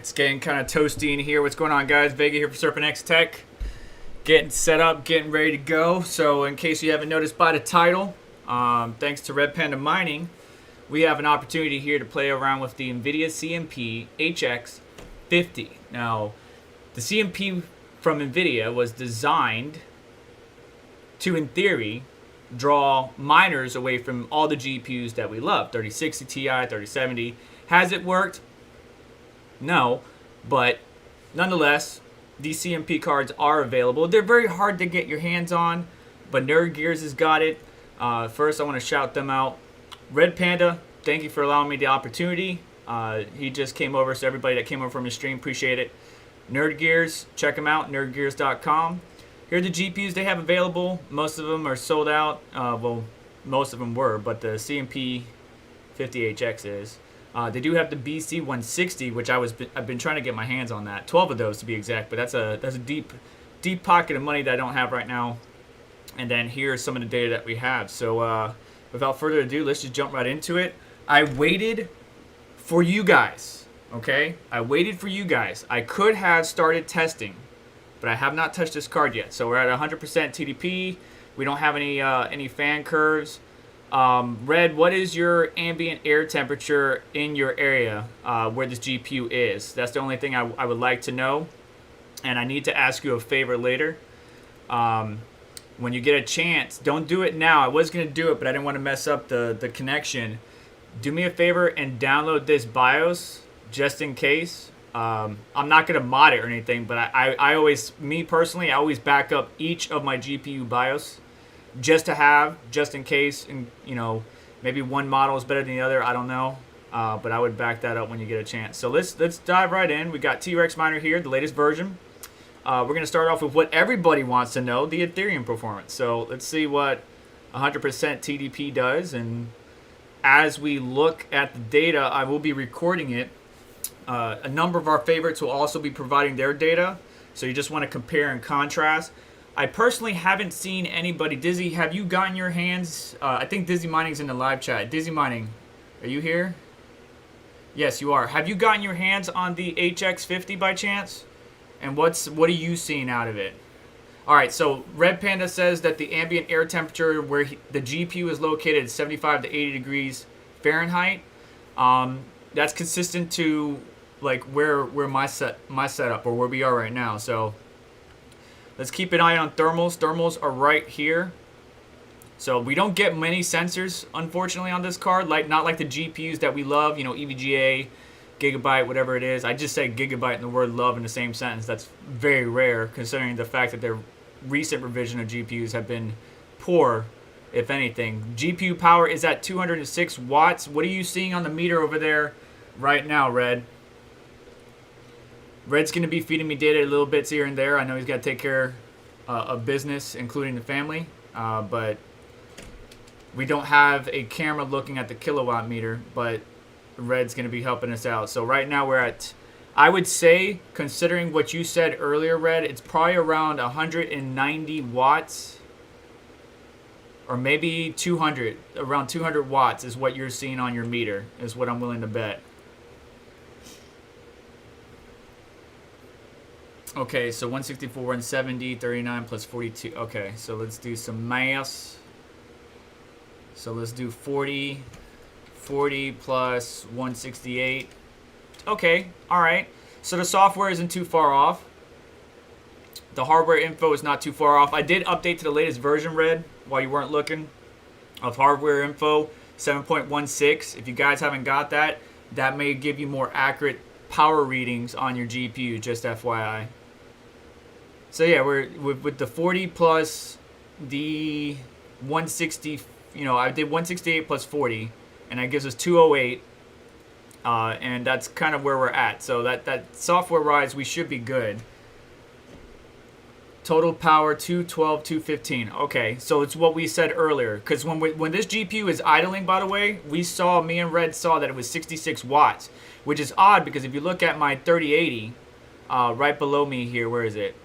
It's getting kind of toasty in here. What's going on, guys? Vega here for SerpentX Tech. Getting set up, getting ready to go. So in case you haven't noticed by the title, thanks to Red Panda Mining, we have an opportunity here to play around with the Nvidia CMP HX 50. Now, the CMP from Nvidia was designed to, in theory, draw miners away from all the GPUs that we love. 3060 Ti, 3070. Has it worked? No, but nonetheless, these CMP cards are available. They're very hard to get your hands on, but Nerd Gears has got it. First, I want to shout them out. Red Panda, thank you for allowing me the opportunity. He just came over, so everybody that came over from his stream, appreciate it. Nerd Gears, check them out, nerdgears.com. Here are the GPUs they have available. Most of them are sold out. Well, most of them were, but the CMP 50HX is. They do have the BC 160, which I've been trying to get my hands on that. 12 of those to be exact, but that's a deep pocket of money that I don't have right now. And then here's some of the data that we have. So without further ado, let's just jump right into it. I waited for you guys, okay? I waited for you guys. I could have started testing, but I have not touched this card yet. So we're at 100% TDP. We don't have any fan curves. Red, what is your ambient air temperature in your area where this GPU is? That's the only thing I would like to know. And I need to ask you a favor later. When you get a chance, don't do it now. I was going to do it, but I didn't want to mess up the connection. Do me a favor and download this BIOS just in case. I'm not going to mod it or anything, but I always, me personally, I always back up each of my GPU BIOS. Just to have, just in case, and you know, maybe one model is better than the other. I don't know, but I would back that up when you get a chance. So let's dive right in. We got T-Rex Miner here, the latest version. We're gonna start off with what everybody wants to know: the Ethereum performance. So let's see what 100% TDP does. And as we look at the data, I will be recording it. A number of our favorites will also be providing their data. So you just want to compare and contrast. I personally haven't seen anybody. Dizzy, have you gotten your hands? I think Dizzy Mining's in the live chat. Dizzy Mining, are you here? Yes, you are. Have you gotten your hands on the HX50 by chance? And what are you seeing out of it? All right, so Red Panda says that the ambient air temperature where the GPU is located is 75 to 80 degrees Fahrenheit. That's consistent to like where my setup or where we are right now. So let's keep an eye on thermals. Thermals are right here. So we don't get many sensors, unfortunately, on this card. Not like the GPUs that we love, you know, EVGA, Gigabyte, whatever it is. I just said Gigabyte and the word love in the same sentence. That's very rare, considering the fact that their recent revision of GPUs have been poor, if anything. GPU power is at 206 watts. What are you seeing on the meter over there right now, Red? Red's going to be feeding me data a little bits here and there. I know he's got to take care of business, including the family. But we don't have a camera looking at the kilowatt meter, but Red's going to be helping us out. So right now we're at, I would say, considering what you said earlier, Red, it's probably around 190 watts. Or maybe 200. Around 200 watts is what you're seeing on your meter, is what I'm willing to bet. Okay, so 164, 170, 39 plus 42. Okay, so let's do some math. So let's do 40 plus 168. Okay, all right. So the software isn't too far off. The hardware info is not too far off. I did update to the latest version, Red, while you weren't looking, of hardware info 7.16. If you guys haven't got that, that may give you more accurate power readings on your GPU, just FYI. So yeah, we're with the 40 plus the 160, you know, I did 168 plus 40, and that gives us 208, and that's kind of where we're at. So that software rise, we should be good. Total power 212, 215. Okay, so it's what we said earlier, because when this GPU is idling, by the way, me and Red saw that it was 66 watts, which is odd because if you look at my 3080, right below me here, where is it?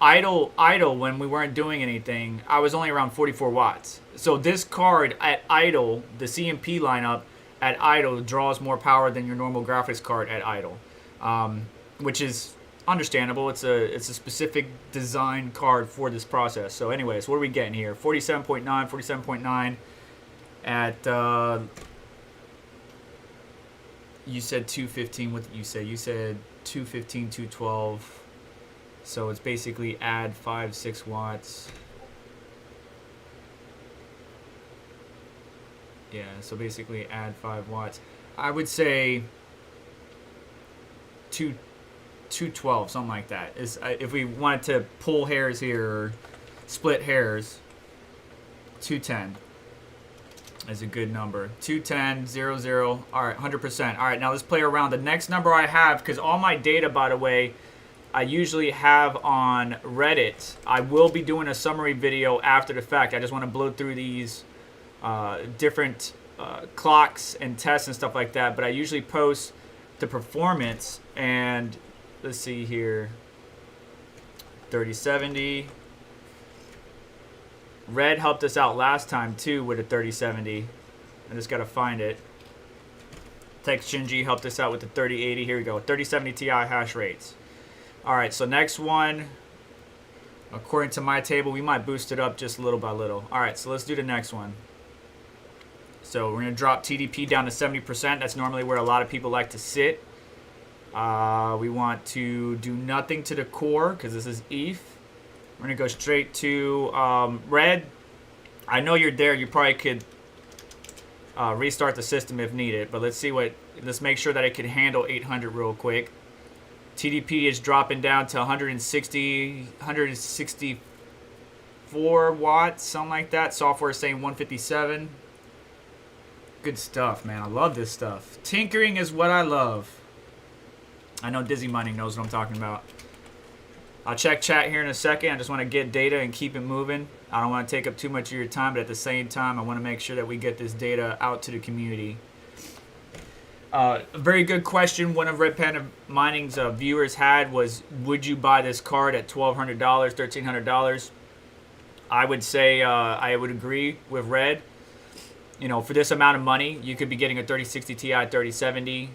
Idle when we weren't doing anything, I was only around 44 watts. So this card at idle, the CMP lineup at idle draws more power than your normal graphics card at idle. which is understandable. It's a specific design card for this process. So anyways, what are we getting here? 47.9 at you said 215. What did you say? You said 215, 212. So it's basically add 5-6 watts. Yeah, so basically add 5 watts. I would say 212, something like that. Is if we wanted to pull hairs here or split hairs, 210 is a good number. 210, 00. All right, 100%. All right, now let's play around. The next number I have, because all my data, by the way, I usually have on Reddit. I will be doing a summary video after the fact. I just want to blow through these different clocks and tests and stuff like that. But I usually post the performance. And let's see here. 3070. Red helped us out last time too with a 3070. I just got to find it. Tech Shinji helped us out with the 3080. Here we go. 3070 Ti hash rates. All right, so next one, according to my table, we might boost it up just little by little. All right, so let's do the next one. So we're going to drop TDP down to 70%. That's normally where a lot of people like to sit. We want to do nothing to the core because this is ETH. We're going to go straight to red. I know you're there. You probably could restart the system if needed. But let's see let's make sure that it can handle 800 real quick. TDP is dropping down to 164 watts, something like that. Software is saying 157. Good stuff, man. I love this stuff. Tinkering is what I love. I know Dizzy Mining knows what I'm talking about. I'll check chat here in a second. I just want to get data and keep it moving. I don't want to take up too much of your time, but at the same time, I want to make sure that we get this data out to the community. A very good question one of Red Panda Mining's viewers had was, would you buy this card at $1,200, $1,300? I would say I would agree with Red. You know, for this amount of money, you could be getting a 3060 Ti, 3070.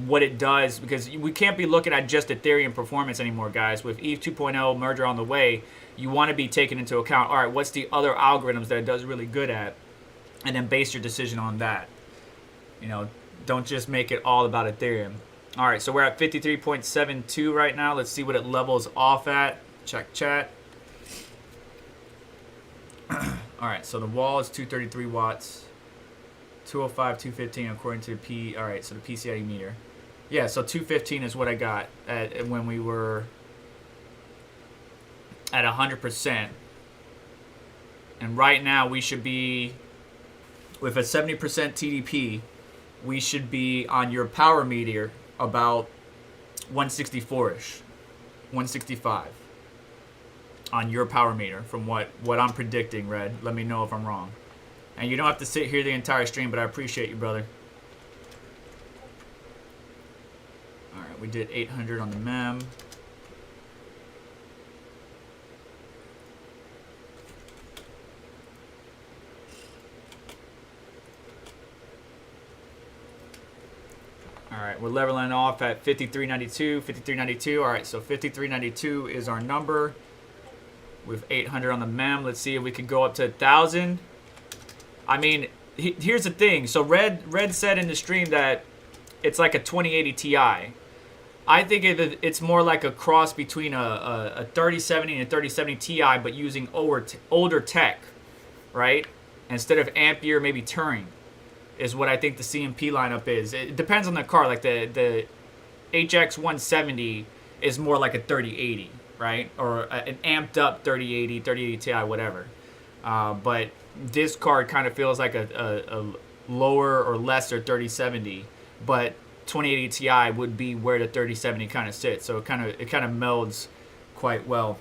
What it does, because we can't be looking at just Ethereum performance anymore, guys. With ETH 2.0 merger on the way, you want to be taking into account, all right, what's the other algorithms that it does really good at? And then base your decision on that. You know, don't just make it all about Ethereum. All right, so we're at 53.72 right now. Let's see what it levels off at. Check chat. All right, so the wall is 233 watts. 205, 215 according to the P. All right, so the PCIe meter. Yeah, so 215 is what I got at when we were at 100%. And right now we should be with a 70% TDP. We should be on your power meter about 164-ish, 165 on your power meter from what I'm predicting, Red. Let me know if I'm wrong. And you don't have to sit here the entire stream, but I appreciate you, brother. All right, we did 800 on the mem. All right, we're leveling off at 5392, 5392. All right, so 5392 is our number with 800 on the mem. Let's see if we can go up to 1,000. I mean, here's the thing. So Red said in the stream that it's like a 2080 Ti. I think it's more like a cross between a 3070 and a 3070 Ti, but using older tech, right? Instead of Ampere, maybe Turing, is what I think the CMP lineup is. It depends on the car. Like the HX 170 is more like a 3080, right? Or an amped up 3080, 3080 Ti, whatever. But this card kind of feels like a lower or lesser 3070, but 2080 Ti would be where the 3070 kind of sits. So it kind of melds quite well.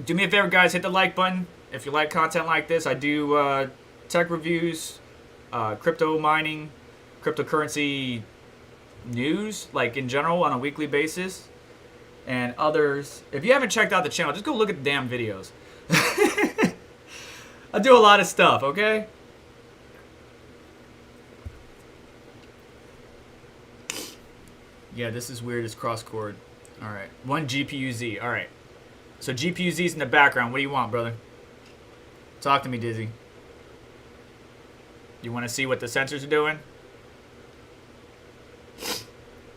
Do me a favor, guys, hit the like button if you like content like this. I do tech reviews, crypto mining, cryptocurrency news, like in general on a weekly basis, and others. If you haven't checked out the channel, just go look at the damn videos. I do a lot of stuff, okay? Yeah, this is weird as cross cord. All right, 1 GPU Z. All right, so GPU Z's in the background. What do you want, brother? Talk to me, Dizzy. You want to see what the sensors are doing?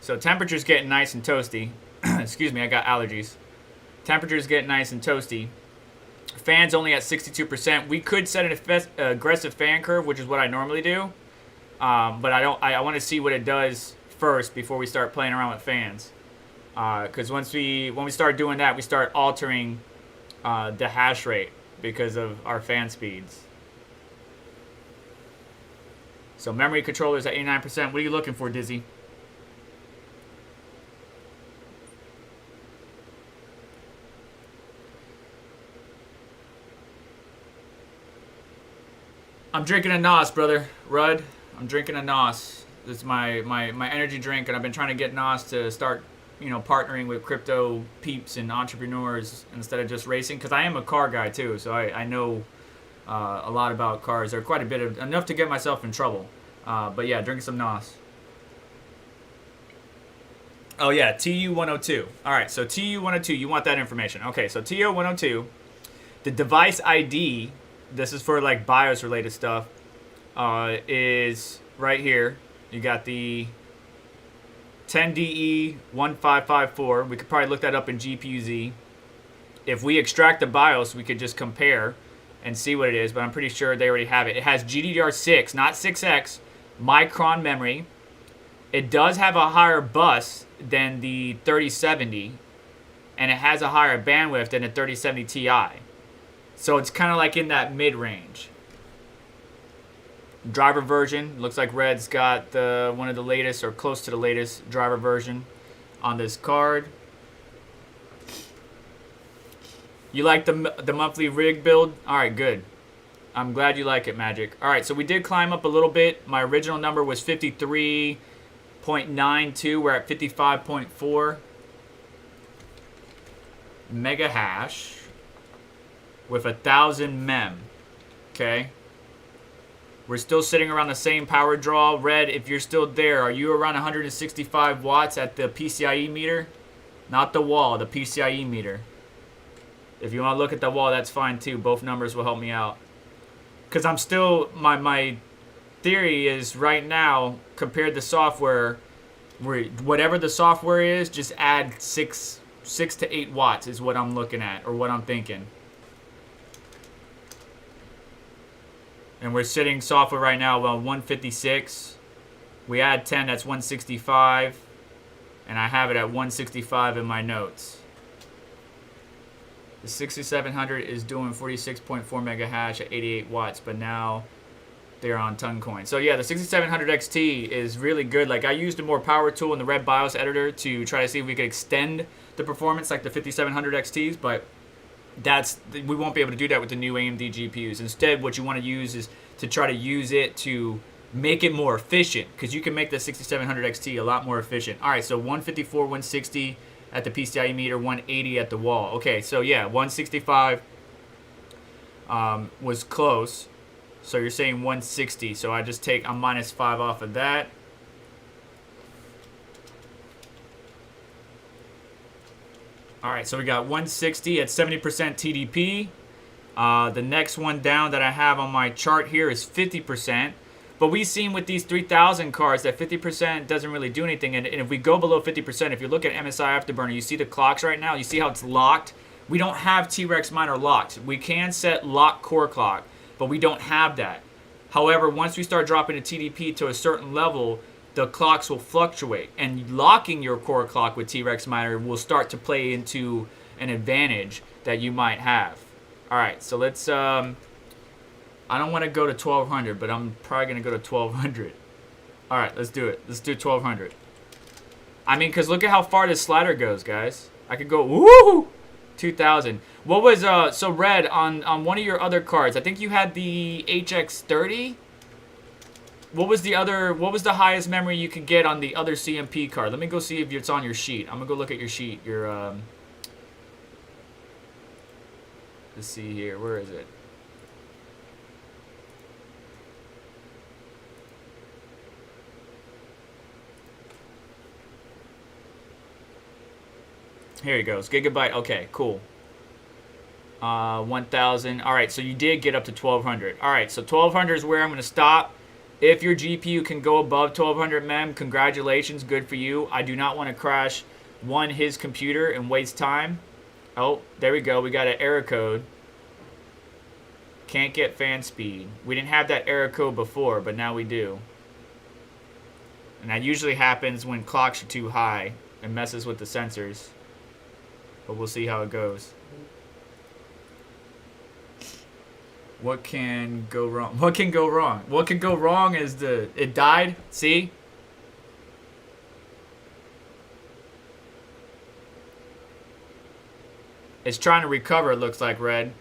So temperature's getting nice and toasty. Excuse me, I got allergies. Temperature's getting nice and toasty. Fan's only at 62%. We could set an aggressive fan curve, which is what I normally do. But I want to see what it does first before we start playing around with fans. Because when we start doing that, we start altering the hash rate because of our fan speeds. So memory controllers at 89%. What are you looking for, Dizzy? I'm drinking a NOS, brother. Rudd, I'm drinking a NOS. This is my energy drink, and I've been trying to get NOS to start, partnering with crypto peeps and entrepreneurs instead of just racing. Because I am a car guy, too, so I know a lot about cars. They're quite a bit of, enough to get myself in trouble. But yeah, drinking some NOS. Oh, yeah, TU102. All right, so TU102, you want that information. Okay, so TU102, the device ID... This is for like BIOS related stuff. Is right here. You got the 10DE1554. We could probably look that up in GPU-Z. If we extract the BIOS, we could just compare and see what it is. But I'm pretty sure they already have it. It has GDDR6, not 6X, Micron memory. It does have a higher bus than the 3070, and it has a higher bandwidth than the 3070 Ti. So it's kind of like in that mid-range. Driver version. Looks like Red's got one of the latest or close to the latest driver version on this card. You like the monthly rig build? Alright, good. I'm glad you like it, Magic. Alright, so we did climb up a little bit. My original number was 53.92. We're at 55.4 mega hash. With 1,000 mem. Okay. We're still sitting around the same power draw. Red, if you're still there, are you around 165 watts at the PCIe meter? Not the wall, the PCIe meter. If you want to look at the wall, that's fine too. Both numbers will help me out. Because I'm still, my theory is right now, compared to software, whatever the software is, just add 6 to 8 watts is what I'm looking at, or what I'm thinking. And we're sitting software right now about 156. We add 10, that's 165. And I have it at 165 in my notes. The 6700 is doing 46.4 mega hash at 88 watts, but now they're on Toncoin. So yeah, the 6700 XT is really good. Like, I used a more power tool in the Red BIOS editor to try to see if we could extend the performance like the 5700 XTs, but we won't be able to do that with the new AMD GPUs. Instead, what you want to use is to try to use it to make it more efficient, because you can make the 6700 XT a lot more efficient. All right, so 154, 160 at the PCIe meter, 180 at the wall. Okay, so yeah, 165 was close. So you're saying 160. So I'm -5 off of that. All right, so we got 160 at 70% TDP. The next one down that I have on my chart here is 50%. But we've seen with these 3000 cards that 50% doesn't really do anything. And if we go below 50%, if you look at MSI Afterburner, you see the clocks right now. You see how it's locked? We don't have T-Rex miner locked. We can set lock core clock, but we don't have that. However, once we start dropping the TDP to a certain level, the clocks will fluctuate, and locking your core clock with T-Rex miner will start to play into an advantage that you might have. All right, so let's I don't want to go to 1200, but I'm probably going to go to 1200. All right, let's do it. Let's do 1200. I mean, because look at how far this slider goes, guys. I could go, woo, 2000. What was, so Red, on one of your other cards, I think you had the HX30? What was the highest memory you could get on the other CMP card? Let me go see if it's on your sheet. I'm gonna go look at your sheet. Let's see here. Where is it? Here he goes. Gigabyte. Okay, cool. 1,000. All right, so you did get up to 1,200. All right, so 1,200 is where I'm going to stop. If your GPU can go above 1,200 mem, congratulations, good for you. I do not want to crash his computer and waste time. Oh, there we go. We got an error code. Can't get fan speed. We didn't have that error code before, but now we do. And that usually happens when clocks are too high and messes with the sensors. But we'll see how it goes. What can go wrong? What can go wrong? What can go wrong is it died. See? It's trying to recover, it looks like, Red.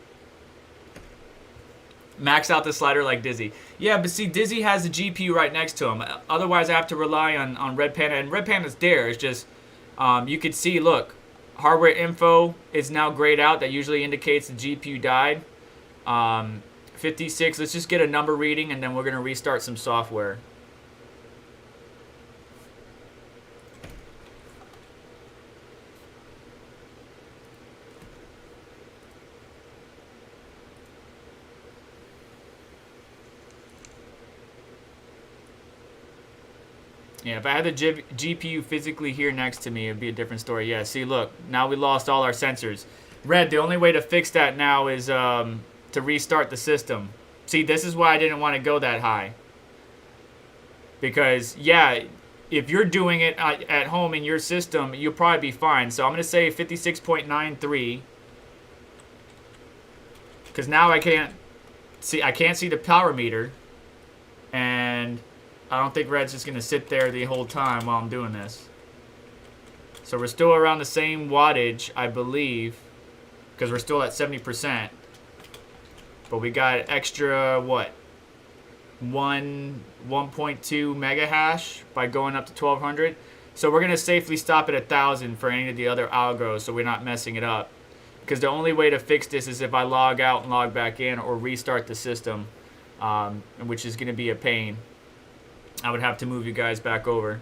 Max out the slider like Dizzy. Yeah, but see, Dizzy has the GPU right next to him. Otherwise, I have to rely on Red Panda. And Red Panda's there. It's just, you could see, look, hardware info is now grayed out. That usually indicates the GPU died. 56, let's just get a number reading, and then we're going to restart some software. Yeah, if I had the GPU physically here next to me, it'd be a different story. Yeah, see, look, now we lost all our sensors. Red, the only way to fix that now is to restart the system. See, this is why I didn't want to go that high. Because, yeah, if you're doing it at home in your system, you'll probably be fine. So I'm going to say 56.93. Because now I can't see the power meter. And I don't think Red's just going to sit there the whole time while I'm doing this. So we're still around the same wattage, I believe. Because we're still at 70%. But we got extra, what? 1.2 mega hash by going up to 1,200. So we're going to safely stop at 1,000 for any of the other algos so we're not messing it up. Because the only way to fix this is if I log out and log back in or restart the system, which is going to be a pain. I would have to move you guys back over.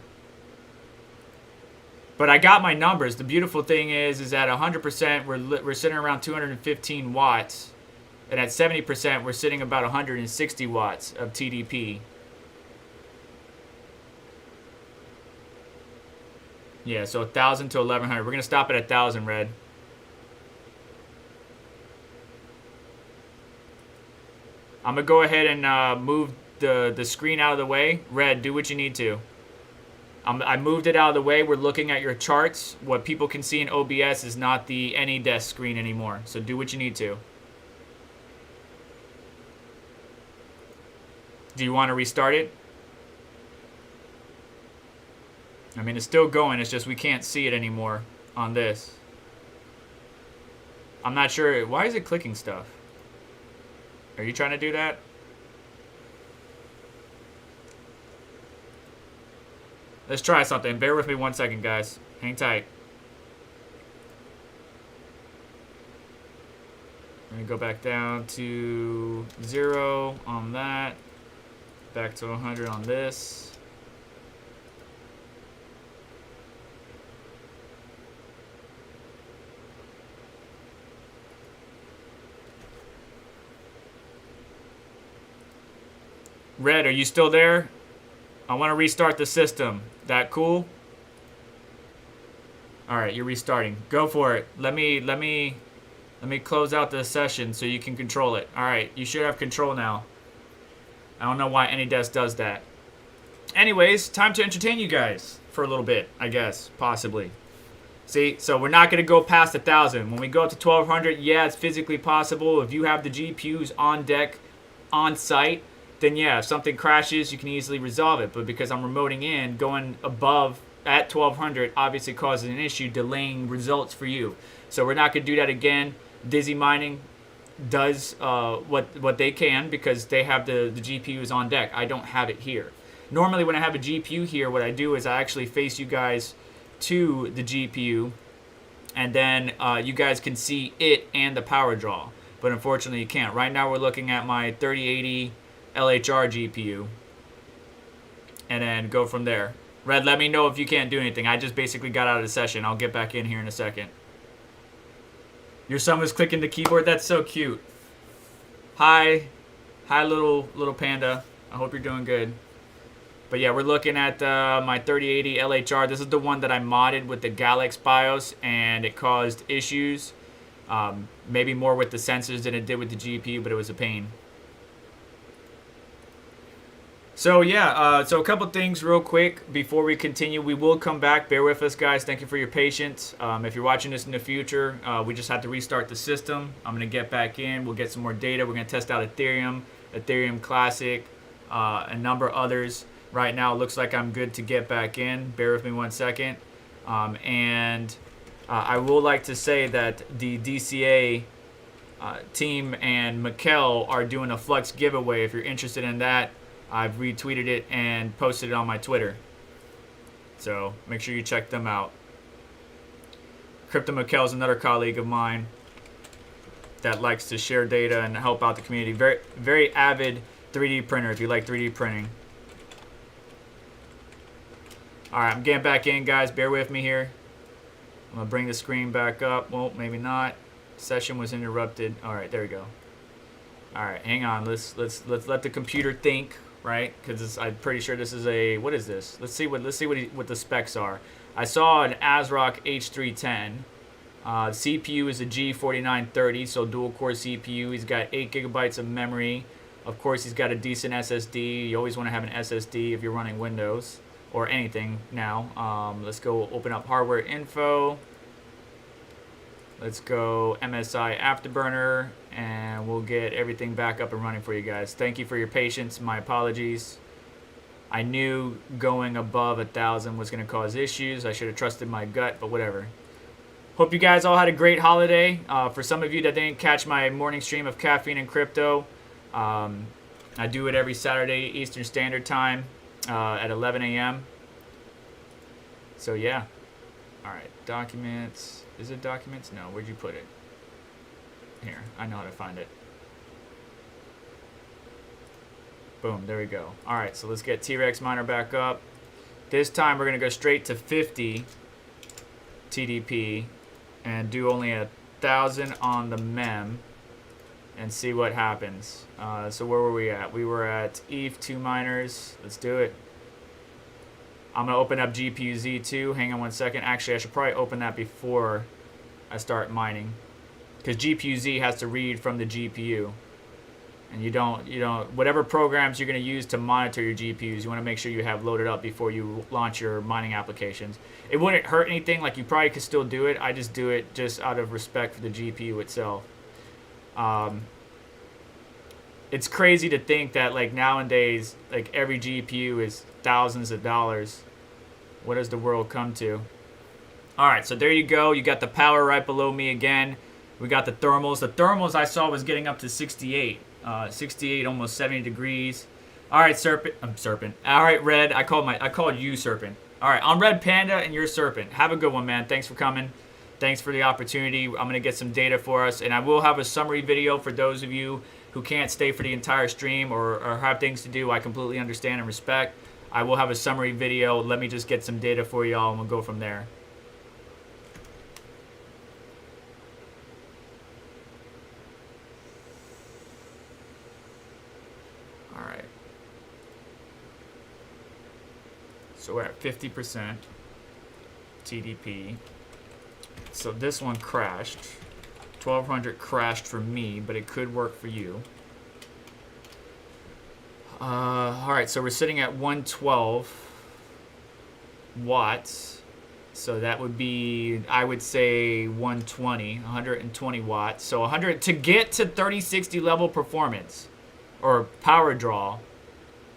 But I got my numbers. The beautiful thing is at 100%, we're sitting around 215 watts. And at 70%, we're sitting about 160 watts of TDP. Yeah, so 1,000 to 1,100. We're going to stop at 1,000, Red. I'm going to go ahead and move the screen out of the way. Red, do what you need to. I moved it out of the way. We're looking at your charts. What people can see in OBS is not the AnyDesk screen anymore. So do what you need to. Do you want to restart it? I mean, it's still going. It's just we can't see it anymore on this. I'm not sure. Why is it clicking stuff? Are you trying to do that? Let's try something. Bear with me 1 second, guys. Hang tight. Let me go back down to 0 on that. Back to 100 on this. Red, are you still there? I want to restart the system. That cool? All right, you're restarting. Go for it. Let me close out the session so you can control it. All right, you should have control now. I don't know why AnyDesk does that. Anyways, time to entertain you guys for a little bit, I guess, possibly. See, so we're not going to go past 1,000. When we go up to 1,200, yeah, it's physically possible. If you have the GPUs on deck, on site, then yeah, if something crashes, you can easily resolve it. But because I'm remoting in, going above at 1,200 obviously causes an issue, delaying results for you. So we're not going to do that again. Dizzy Mining does what they can because they have the GPUs on deck. I don't have it here. Normally when I have a GPU here, what I do is I actually face you guys to the GPU, and then you guys can see it and the power draw. But unfortunately you can't. Right now we're looking at my 3080 LHR GPU, and then go from there. Red, let me know if you can't do anything. I just basically got out of the session. I'll get back in here in a second. Your son was clicking the keyboard. That's so cute. Hi, little panda. I hope you're doing good. But yeah, we're looking at my 3080 LHR. This is the one that I modded with the Galax BIOS, and it caused issues. Maybe more with the sensors than it did with the GPU, but it was a pain. So yeah, so a couple things real quick before we continue. We will come back. Bear with us, guys. Thank you for your patience. If you're watching this in the future, we just have to restart the system. I'm going to get back in. We'll get some more data. We're going to test out Ethereum, Ethereum Classic, a number of others. Right now, it looks like I'm good to get back in. Bear with me 1 second. I will like to say that the DCA team and Mikkel are doing a Flux giveaway. If you're interested in that, I've retweeted it and posted it on my Twitter. So make sure you check them out. Crypto Mikkel is another colleague of mine that likes to share data and help out the community. Very, very avid 3D printer if you like 3D printing. All right, I'm getting back in, guys. Bear with me here. I'm gonna bring the screen back up. Well, maybe not. Session was interrupted. All right, there we go. All right, hang on. Let's let the computer think, right? Because I'm pretty sure this is a, what is this? Let's see what the specs are. I saw an ASRock H310. CPU is a G4930, so dual core CPU. He's got 8 gigabytes of memory. Of course, he's got a decent SSD. You always want to have an SSD if you're running Windows or anything now. Let's go open up hardware info. Let's go MSI Afterburner, and we'll get everything back up and running for you guys. Thank you for your patience. My apologies. I knew going above 1,000 was going to cause issues. I should have trusted my gut, but whatever. Hope you guys all had a great holiday. For some of you that didn't catch my morning stream of Caffeine and Crypto, I do it every Saturday Eastern Standard Time at 11 a.m. So yeah. All right, documents. Is it documents? No, where'd you put it? Here, I know how to find it. Boom, there we go. All right, so let's get T-Rex miner back up. This time we're gonna go straight to 50 TDP and do only 1,000 on the mem and see what happens. So where were we at? We were at ETH2 miners. Let's do it. I'm going to open up GPU Z2. Hang on 1 second. Actually, I should probably open that before I start mining, because GPU Z has to read from the GPU. And you don't, whatever programs you're going to use to monitor your GPUs, you want to make sure you have loaded up before you launch your mining applications. It wouldn't hurt anything. Like, you probably could still do it. I just do it just out of respect for the GPU itself. It's crazy to think that, like, nowadays, like, every GPU is thousands of dollars. What does the world come to? All right, so there you go. You got the power right below me again. We got the thermals. The thermals I saw was getting up to 68. 68, almost 70 degrees. All right, Serpent. I'm Serpent. All right, Red. I called you Serpent. All right, I'm Red Panda and you're Serpent. Have a good one, man. Thanks for coming. Thanks for the opportunity. I'm going to get some data for us, and I will have a summary video for those of you who can't stay for the entire stream or have things to do. I completely understand and respect. I will have a summary video. Let me just get some data for y'all, and we'll go from there. All right. So we're at 50% TDP. So this one crashed. 1200 crashed for me, but it could work for you. All right, so we're sitting at 112 watts. So that would be, I would say 120 watts. So 100 to get to 3060 level performance or power draw.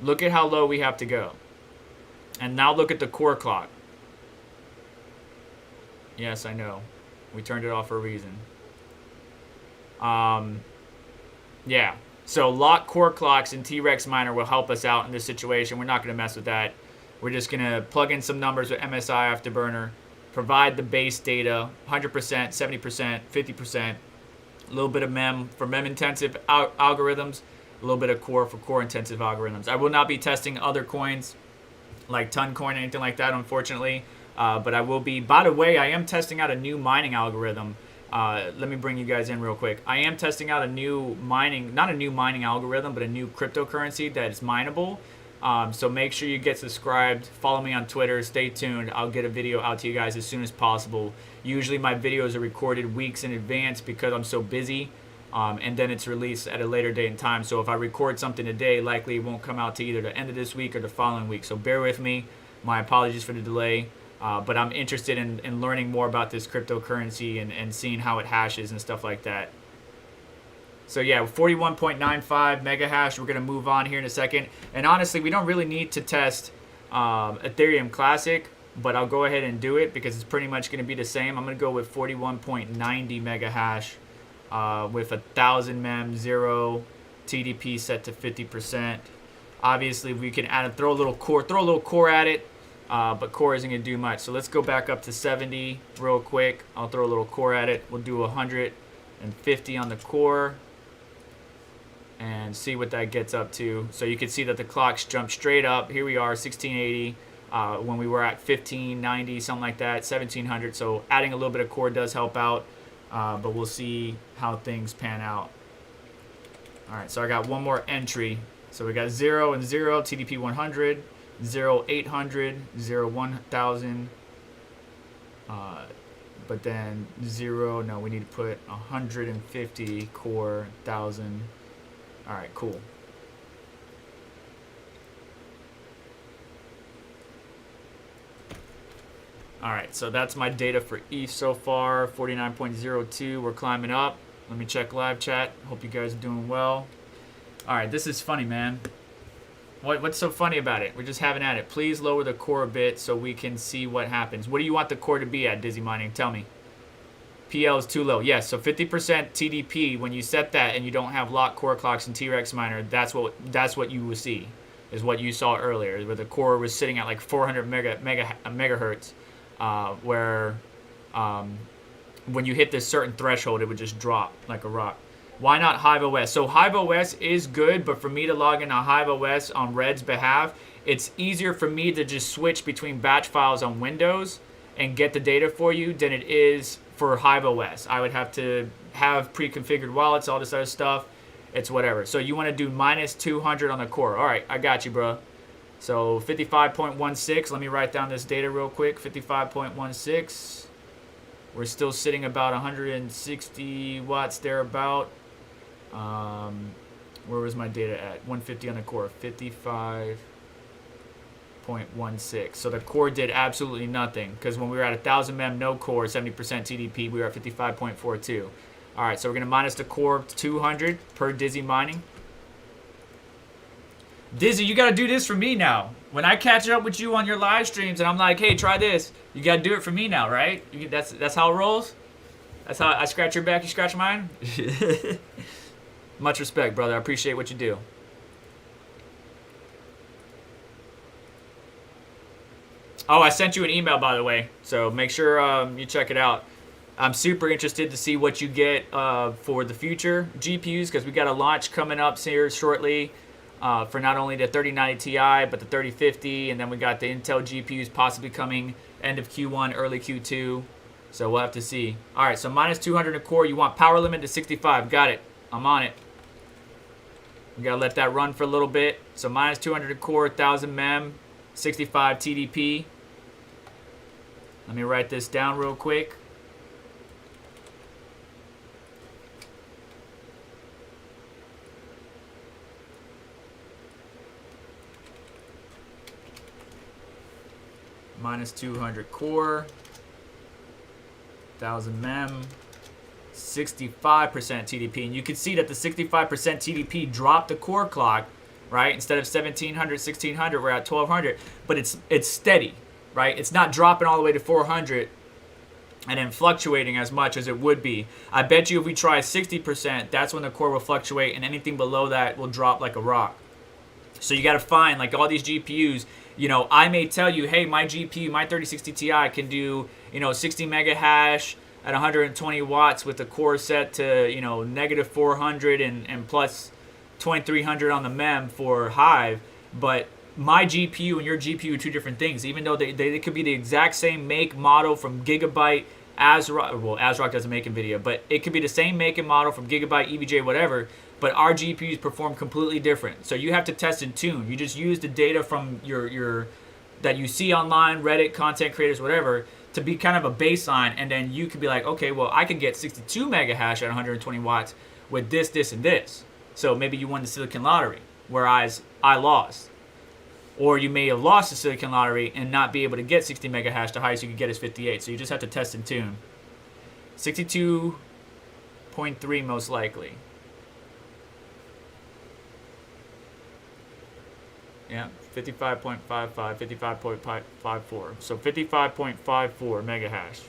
Look at how low we have to go. And now look at the core clock. Yes, I know. We turned it off for a reason. Yeah. So lock core clocks and T-Rex miner will help us out in this situation. We're not going to mess with that. We're just going to plug in some numbers with MSI Afterburner, provide the base data, 100%, 70%, 50%, a little bit of mem for mem-intensive algorithms, a little bit of core for core-intensive algorithms. I will not be testing other coins like Toncoin or anything like that, unfortunately. But I will be. By the way, I am testing out a new mining algorithm. let me bring you guys in real quick. I am testing out a new mining, not a new mining algorithm, but a new cryptocurrency that is mineable. So make sure you get subscribed, follow me on Twitter, stay tuned. I'll get a video out to you guys as soon as possible. Usually my videos are recorded weeks in advance because I'm so busy, and then it's released at a later date and time. So if I record something today, likely it won't come out to either the end of this week or the following week. So bear with me. My apologies for the delay, but I'm interested in learning more about this cryptocurrency and seeing how it hashes and stuff like that. So yeah, 41.95 mega hash. We're going to move on here in a second. And honestly, we don't really need to test Ethereum Classic, but I'll go ahead and do it because it's pretty much going to be the same. I'm going to go with 41.90 mega hash with 1000 mem, 0 TDP set to 50%. Obviously, we can add throw a little core at it, but core isn't going to do much. So let's go back up to 70 real quick. I'll throw a little core at it. We'll do 150 on the core and see what that gets up to. So you can see that the clocks jumped straight up. Here we are, 1680, when we were at 1590, something like that, 1700. So adding a little bit of core does help out, but we'll see how things pan out. All right, so I got one more entry. So we got 0 and 0, TDP 100, 0 800, 0 1000, but then 0, no, we need to put 150 core, 1000. All right, cool. All right, so that's my data for ETH so far, 49.02. We're climbing up. Let me check live chat. Hope you guys are doing well. All right, this is funny, man. What's so funny about it? We're just having at it. Please lower the core a bit so we can see what happens. What do you want the core to be at, Dizzy Mining? Tell me. PL is too low. Yes, so 50% TDP, when you set that and you don't have locked core clocks and T-Rex miner, that's what you will see, is what you saw earlier, where the core was sitting at like 400 megahertz, where when you hit this certain threshold, it would just drop like a rock. Why not Hive OS? So Hive OS is good, but for me to log into Hive OS on Red's behalf, it's easier for me to just switch between batch files on Windows and get the data for you than it is for Hive OS. I would have to have pre-configured wallets, all this other stuff. It's whatever. So you want to do minus 200 on the core. All right, I got you, bro. So 55.16. Let me write down this data real quick. 55.16. We're still sitting about 160 watts thereabout. Where was my data at? 150 on the core. 55.16. So the core did absolutely nothing because when we were at 1000 mem, no core, 70% TDP, we were at 55.42. All right, so we're going to minus the core 200 per Dizzy Mining. Dizzy, you got to do this for me now. When I catch up with you on your live streams and I'm like, hey, try this, you got to do it for me now, right? That's how it rolls? That's how I scratch your back, you scratch mine? Much respect, brother. I appreciate what you do. Oh, I sent you an email, by the way, so make sure you check it out. I'm super interested to see what you get for the future GPUs because we got a launch coming up here shortly for not only the 3090 Ti, but the 3050, and then we got the Intel GPUs possibly coming end of Q1, early Q2. So we'll have to see. All right, so minus 200 a core. You want power limit to 65. Got it. I'm on it. We got to let that run for a little bit. So minus 200 a core, 1000 mem, 65 TDP. Let me write this down real quick. Minus 200 core, 1000 mem, 65% TDP. And you can see that the 65% TDP dropped the core clock, right? Instead of 1700, 1600, we're at 1200. But it's steady, right? It's not dropping all the way to 400 and then fluctuating as much as it would be. I bet you if we try 60%, that's when the core will fluctuate, and anything below that will drop like a rock. So you got to find, like all these GPUs, you know, I may tell you, hey, my GPU, my 3060 Ti can do, you know, 60 mega hash at 120 watts with the core set to, you know, negative 400 and plus 2300 on the mem for Hive. But my GPU and your GPU are two different things, even though they could be the exact same make, model from Gigabyte, ASRock doesn't make Nvidia, but it could be the same make and model from Gigabyte, EVGA, whatever, but our GPUs perform completely different. So you have to test and tune. You just use the data from your that you see online, Reddit, content creators, whatever, to be kind of a baseline, and then you could be like, okay, well, I can get 62 mega hash at 120 watts with this, this, and this. So maybe you won the Silicon Lottery, whereas I lost. Or you may have lost the Silicon Lottery and not be able to get 60 mega hash. The highest you could get is 58. So you just have to test and tune. 62.3 most likely. Yeah, 55.55, 55.54. So 55.54 mega hash.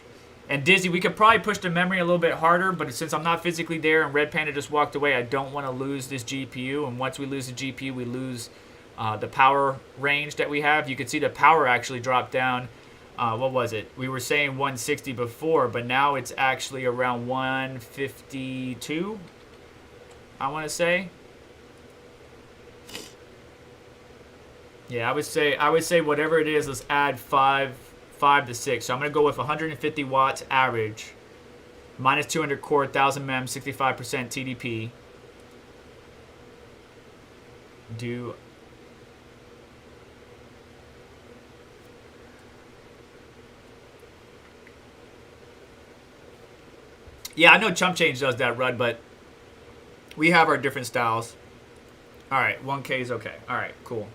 And Dizzy, we could probably push the memory a little bit harder, but since I'm not physically there and Red Panda just walked away, I don't want to lose this GPU. And once we lose the GPU, we lose the power range that we have. You can see the power actually dropped down. What was it? We were saying 160 before, but now it's actually around 152, I want to say. Yeah, I would say whatever it is, let's add 5 to 6. So I'm going to go with 150 watts average, minus 200 core, 1000 mem, 65% TDP. Yeah, I know Chump Change does that, Rud, but we have our different styles. All right, 1K is okay. All right, cool.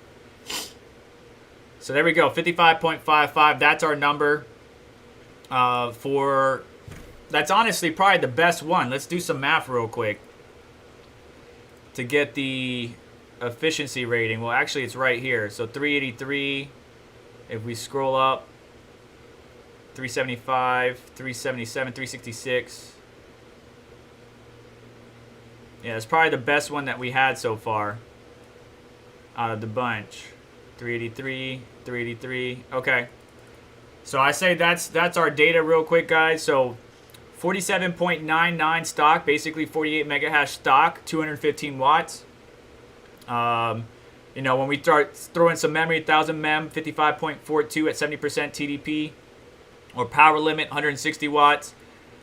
So there we go, 55.55. That's our number for. That's honestly probably the best one. Let's do some math real quick to get the efficiency rating. Well, actually, it's right here. So 383. If we scroll up, 375, 377, 366. Yeah, it's probably the best one that we had so far out of the bunch. 383, 383. Okay. So I say that's our data real quick, guys. So 47.99 stock, basically 48 mega hash stock, 215 watts. You know, when we start throwing some memory, 1000 mem, 55.42 at 70% TDP, or power limit, 160 watts.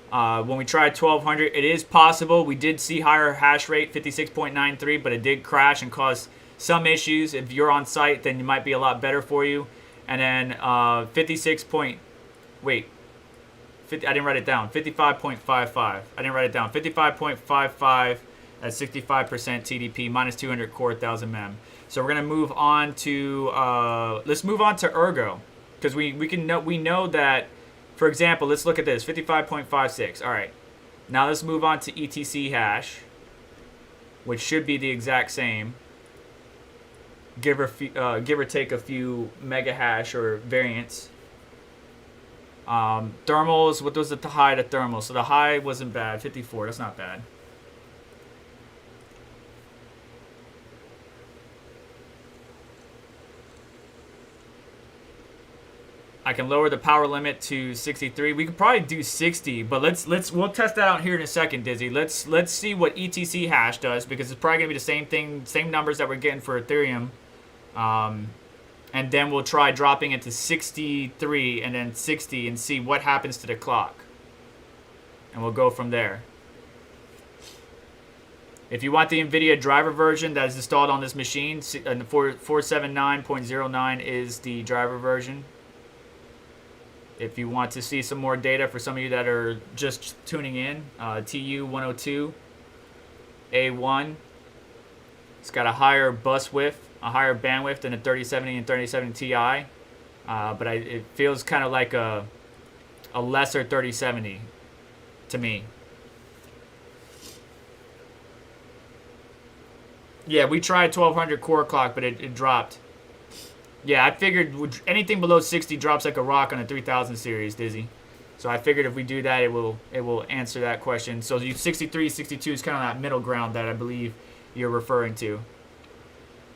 When we tried 1200, it is possible. We did see higher hash rate, 56.93, but it did crash and cause some issues. If you're on site, then it might be a lot better for you. And then 50, I didn't write it down. 55.55. I didn't write it down. 55.55 at 65% TDP, minus 200 core, 1000 mem. So we're gonna move on to let's move on to Ergo, because we know that. For example, let's look at this, 55.56. All right, now let's move on to ETC hash, which should be the exact same. Give or take a few mega hash or variants. Thermals, what was the high to thermals? So the high wasn't bad, 54. That's not bad. I can lower the power limit to 63. We could probably do 60, but we'll test that out here in a second, Dizzy. Let's see what ETC hash does, because it's probably gonna be the same thing, same numbers that we're getting for Ethereum. And then we'll try dropping it to 63 and then 60 and see what happens to the clock. And we'll go from there. If you want the Nvidia driver version that is installed on this machine, 479.09 is the driver version. If you want to see some more data for some of you that are just tuning in, TU102 A1. It's got a higher bus width, a higher bandwidth than a 3070 and 3070 Ti, but it feels kind of like a lesser 3070 to me. Yeah, we tried 1200 core clock, but it dropped. Yeah, I figured anything below 60 drops like a rock on a 3000 series, Dizzy. So I figured if we do that, it will answer that question. So 63, 62 is kind of that middle ground that I believe you're referring to.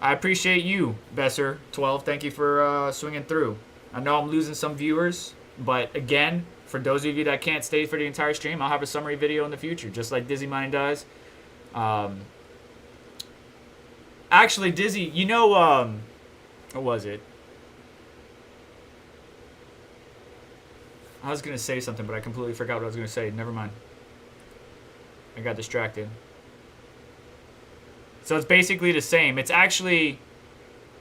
I appreciate you, Besser12. Thank you for swinging through. I know I'm losing some viewers, but again, for those of you that can't stay for the entire stream, I'll have a summary video in the future, just like Dizzy Mine does. Actually, Dizzy, you know, what was it? I was going to say something, but I completely forgot what I was going to say. Never mind. I got distracted. So it's basically the same. It's actually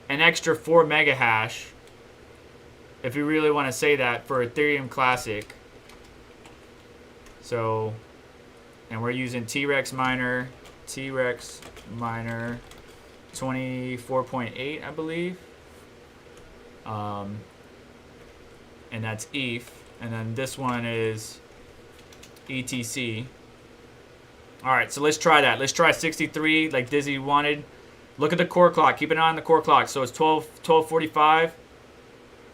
an extra 4 mega hash, if you really want to say that, for Ethereum Classic. So, and we're using T-Rex miner 24.8, I believe. And that's ETH. And then this one is ETC. Alright, so let's try that. Let's try 63 like Dizzy wanted. Look at the core clock. Keep an eye on the core clock. So it's 12:45.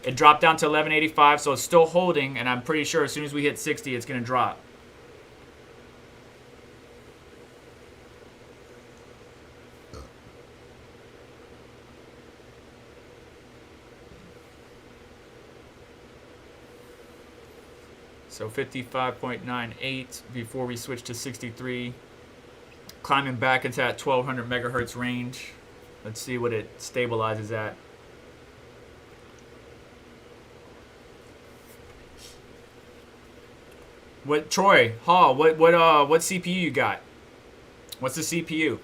It dropped down to 11:85, so it's still holding, and I'm pretty sure as soon as we hit 60, it's going to drop. So 55.98 before we switch to 63. Climbing back into that 1200 megahertz range. Let's see what it stabilizes at. What, Troy, Hall, what CPU you got? What's the CPU?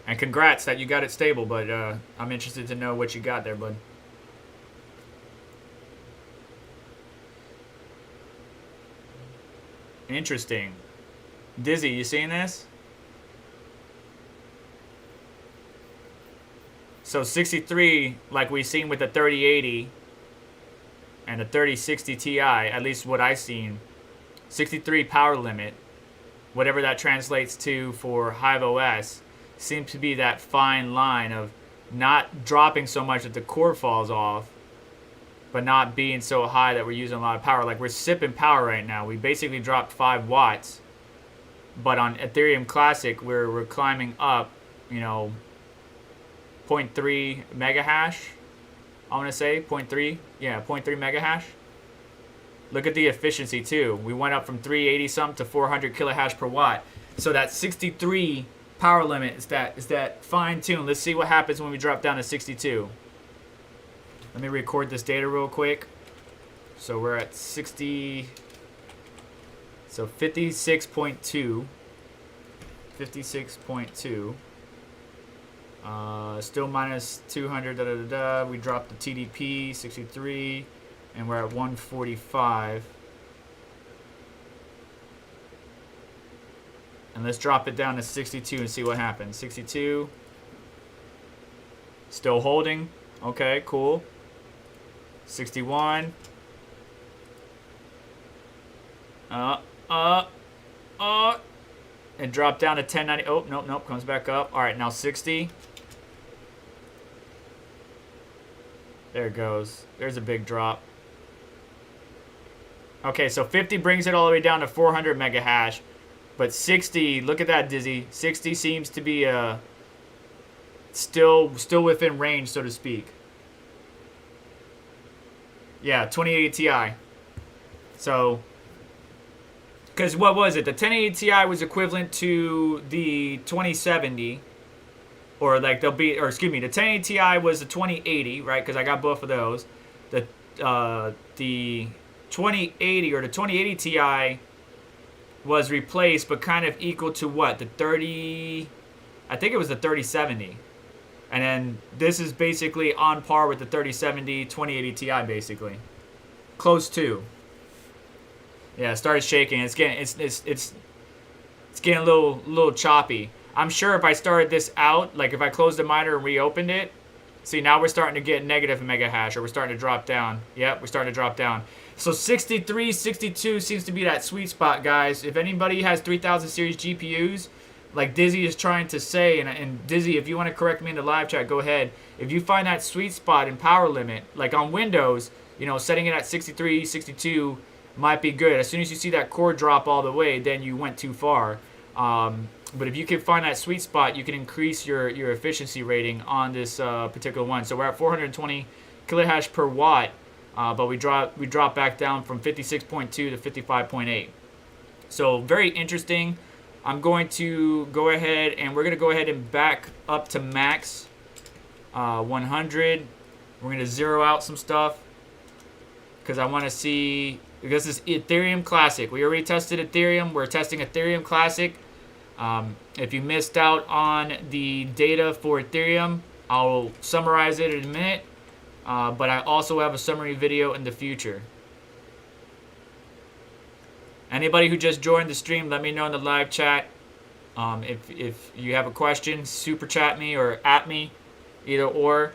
And congrats that you got it stable, but I'm interested to know what you got there, bud. Interesting. Dizzy, you seeing this? So 63, like we've seen with the 3080 and the 3060 Ti, at least what I've seen, 63 power limit, whatever that translates to for Hive OS, seems to be that fine line of not dropping so much that the core falls off, but not being so high that we're using a lot of power. Like, we're sipping power right now. We basically dropped 5 watts. But on Ethereum Classic, we're climbing up, you know, 0.3 mega hash. I want to say 0.3. Yeah, 0.3 mega hash. Look at the efficiency, too. We went up from 380 something to 400 kilohash per watt. So that 63 power limit is that fine tune. Let's see what happens when we drop down to 62. Let me record this data real quick. So we're at 60. So 56.2. 56.2. Still minus 200. We dropped the TDP 63, and we're at 145. And let's drop it down to 62 and see what happens. 62. Still holding. Okay, cool. 61. And drop down to 1090. Oh, nope, comes back up. All right, now 60. There it goes. There's a big drop. Okay, so 50 brings it all the way down to 400 mega hash. But 60, look at that, Dizzy. 60 seems to be still within range, so to speak. Yeah, 2080 Ti. So, because what was it? The 1080 Ti was equivalent to the 2070, or like the 1080 Ti was the 2080, right? Because I got both of those. The 2080 or the 2080 Ti was replaced, but kind of equal to what? The 30, I think it was the 3070. And then this is basically on par with the 3070 2080 Ti, basically. Close to. Yeah, it started shaking. It's getting a little choppy. I'm sure if I started this out, like if I closed the miner and reopened it, see, now we're starting to get negative mega hash, or we're starting to drop down. Yep, we're starting to drop down. So 63, 62 seems to be that sweet spot, guys. If anybody has 3000 series GPUs, like Dizzy is trying to say, and Dizzy, if you want to correct me in the live chat, go ahead. If you find that sweet spot in power limit, like on Windows, you know, setting it at 63, 62 might be good. As soon as you see that core drop all the way, then you went too far. But if you can find that sweet spot, you can increase your efficiency rating on this particular one. So we're at 420 kilohash per watt, but we drop back down from 56.2 to 55.8. So very interesting. I'm going to go ahead and we're going to go ahead and back up to max 100. We're going to zero out some stuff. because I want to see, because this is Ethereum Classic. We already tested Ethereum. We're testing Ethereum Classic. If you missed out on the data for Ethereum, I'll summarize it in a minute. But I also have a summary video in the future. Anybody who just joined the stream, let me know in the live chat. If you have a question, super chat me or at me, either or.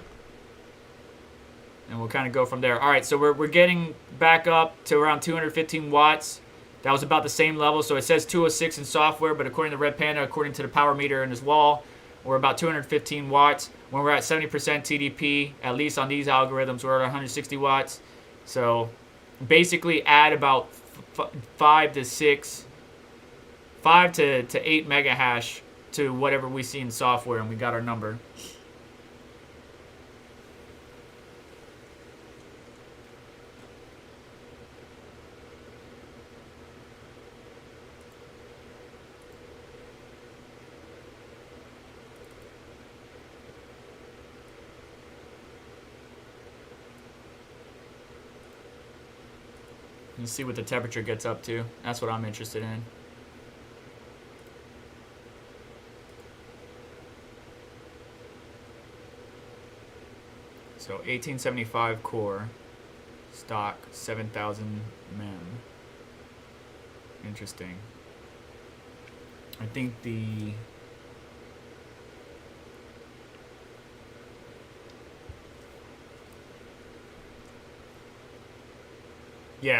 And we'll kind of go from there. All right, so we're getting back up to around 215 watts. That was about the same level. So it says 206 in software, but according to Red Panda, according to the power meter in his wall, we're about 215 watts. When we're at 70% TDP, at least on these algorithms, we're at 160 watts. So basically add about 5 to 8 mega hash to whatever we see in software, and we got our number. Let's see what the temperature gets up to. That's what I'm interested in. So 1875 core, stock 7000 mem. Interesting. I think the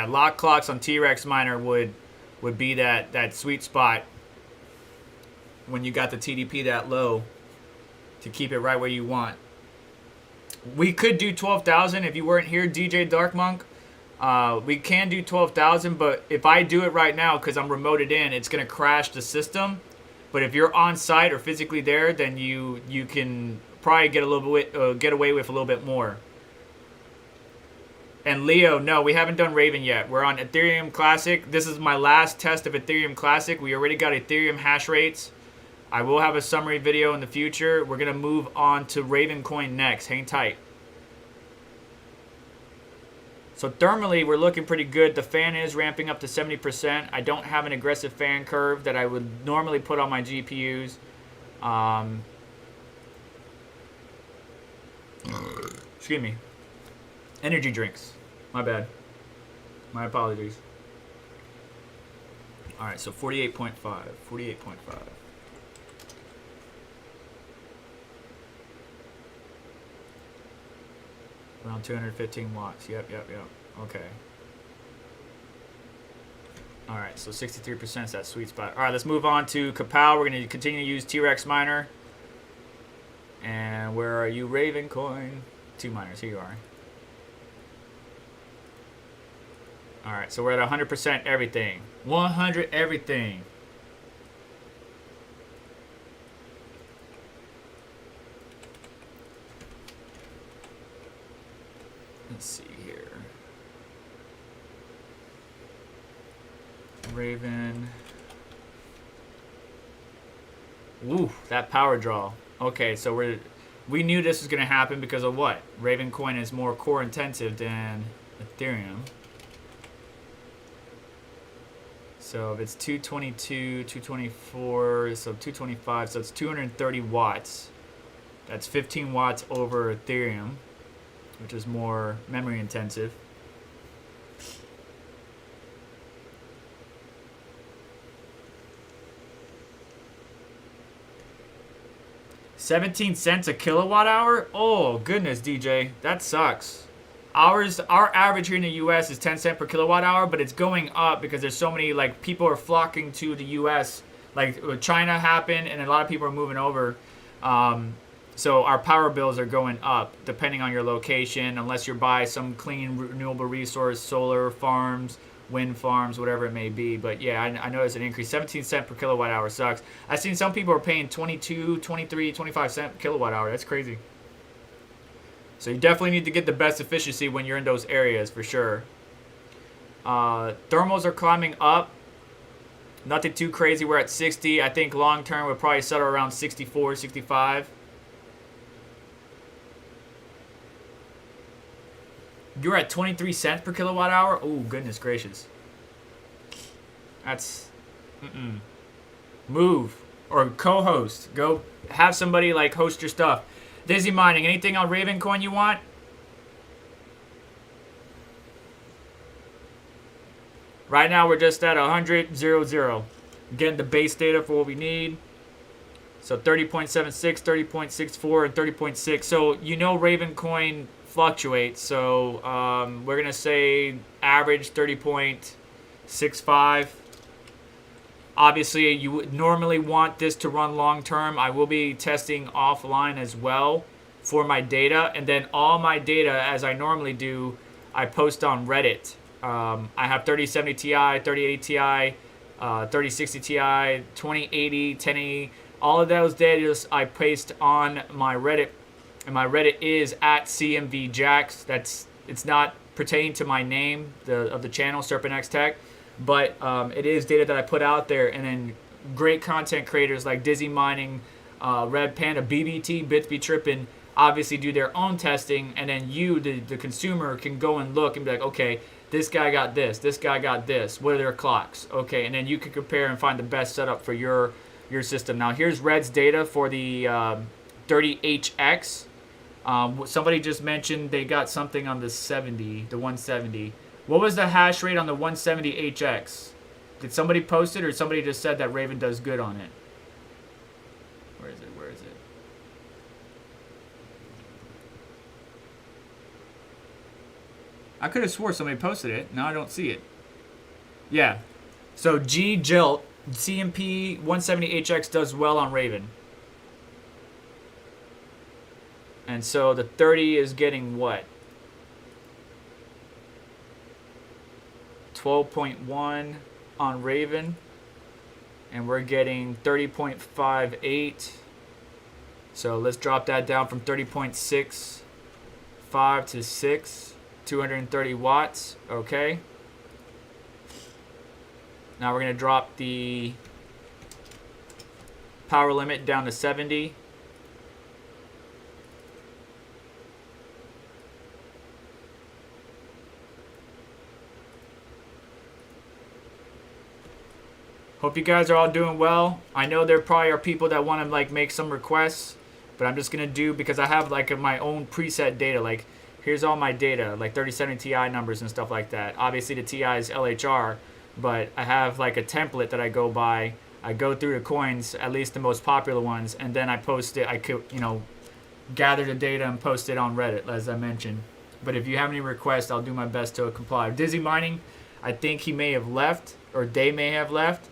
lock clocks on T-Rex miner would be that sweet spot when you got the TDP that low to keep it right where you want. We could do 12,000 if you weren't here, DJ Dark Monk. We can do 12,000, but if I do it right now because I'm remoted in, it's going to crash the system. But if you're on site or physically there, then you can probably get away with a little bit more. And Leo, no, we haven't done Raven yet. We're on Ethereum Classic. This is my last test of Ethereum Classic. We already got Ethereum hash rates. I will have a summary video in the future. We're going to move on to Ravencoin next. Hang tight. So thermally, we're looking pretty good. The fan is ramping up to 70%. I don't have an aggressive fan curve that I would normally put on my GPUs. Excuse me. Energy drinks. My bad. My apologies. All right, so 48.5. 48.5. Around 215 watts. Yep. Okay. All right, so 63% is that sweet spot. All right, let's move on to Kapow. We're going to continue to use T-Rex miner. And where are you, Ravencoin? 2 miners. Here you are. All right, so we're at 100% everything. 100 everything. Let's see here. Raven. Ooh, that power draw. Okay, so we knew this was going to happen because of what? Ravencoin is more core intensive than Ethereum. So if it's 222, 224, so 225, so it's 230 watts. That's 15 watts over Ethereum, which is more memory intensive. $0.17 a kilowatt hour? Oh goodness, DJ, that sucks. Our average here in the U.S. is 10 cents per kilowatt hour, but it's going up because there's so many, like, people are flocking to the U.S. Like, China happened, and a lot of people are moving over. So our power bills are going up depending on your location, unless you're by some clean renewable resource, solar farms, wind farms, whatever it may be. But yeah, I know there's an increase. 17 cents per kilowatt hour sucks. I've seen some people are paying 22, 23, 25 cents per kilowatt hour. That's crazy. So you definitely need to get the best efficiency when you're in those areas, for sure. Thermals are climbing up. Nothing too crazy. We're at 60. I think long term we'll probably settle around 64, 65. You're at 23 cents per kilowatt hour? Oh, goodness gracious. That's... Move. Or co-host. Go have somebody like host your stuff. Dizzy Mining, anything on Ravencoin you want? Right now we're just at 100.00. Getting the base data for what we need. So 30.76, 30.64, and 30.6. So you know Ravencoin fluctuates. So we're going to say average 30.65. Obviously, you would normally want this to run long term. I will be testing offline as well for my data. And then all my data, as I normally do, I post on Reddit. I have 3070 Ti, 3080 Ti, 3060 Ti, 2080, 1080. All of those data I paste on my Reddit. And my Reddit is at CMV Jax. It's not pertaining to my name of the channel, Serpent X Tech. But it is data that I put out there, and then great content creators like Dizzy Mining, Red Panda, BBT, Bits Be Trippin', obviously do their own testing, and then you, the consumer, can go and look and be like, okay, this guy got this guy got this, what are their clocks? Okay, and then you can compare and find the best setup for your system. Now here's Red's data for the 30HX. Somebody just mentioned they got something on the 170. What was the hash rate on the 170HX? Did somebody post it, or somebody just said that Raven does good on it? Where is it? I could have swore somebody posted it. Now I don't see it. Yeah. So GTX CMP 170HX does well on Raven. And so the 30 is getting what? 12.1 on Raven, and we're getting 30.58. So let's drop that down from 30.65 to 6, 230 watts. Okay. Now we're going to drop the power limit down to 70. Hope you guys are all doing well. I know there probably are people that want to like make some requests, but I'm just going to do, because I have like my own preset data. Like here's all my data, like 3070 Ti numbers and stuff like that. Obviously the Ti is LHR, but I have like a template that I go by. I go through the coins, at least the most popular ones, and then I post it. I could, gather the data and post it on Reddit, as I mentioned. But if you have any requests, I'll do my best to comply. Dizzy Mining, I think he may have left, or they may have left.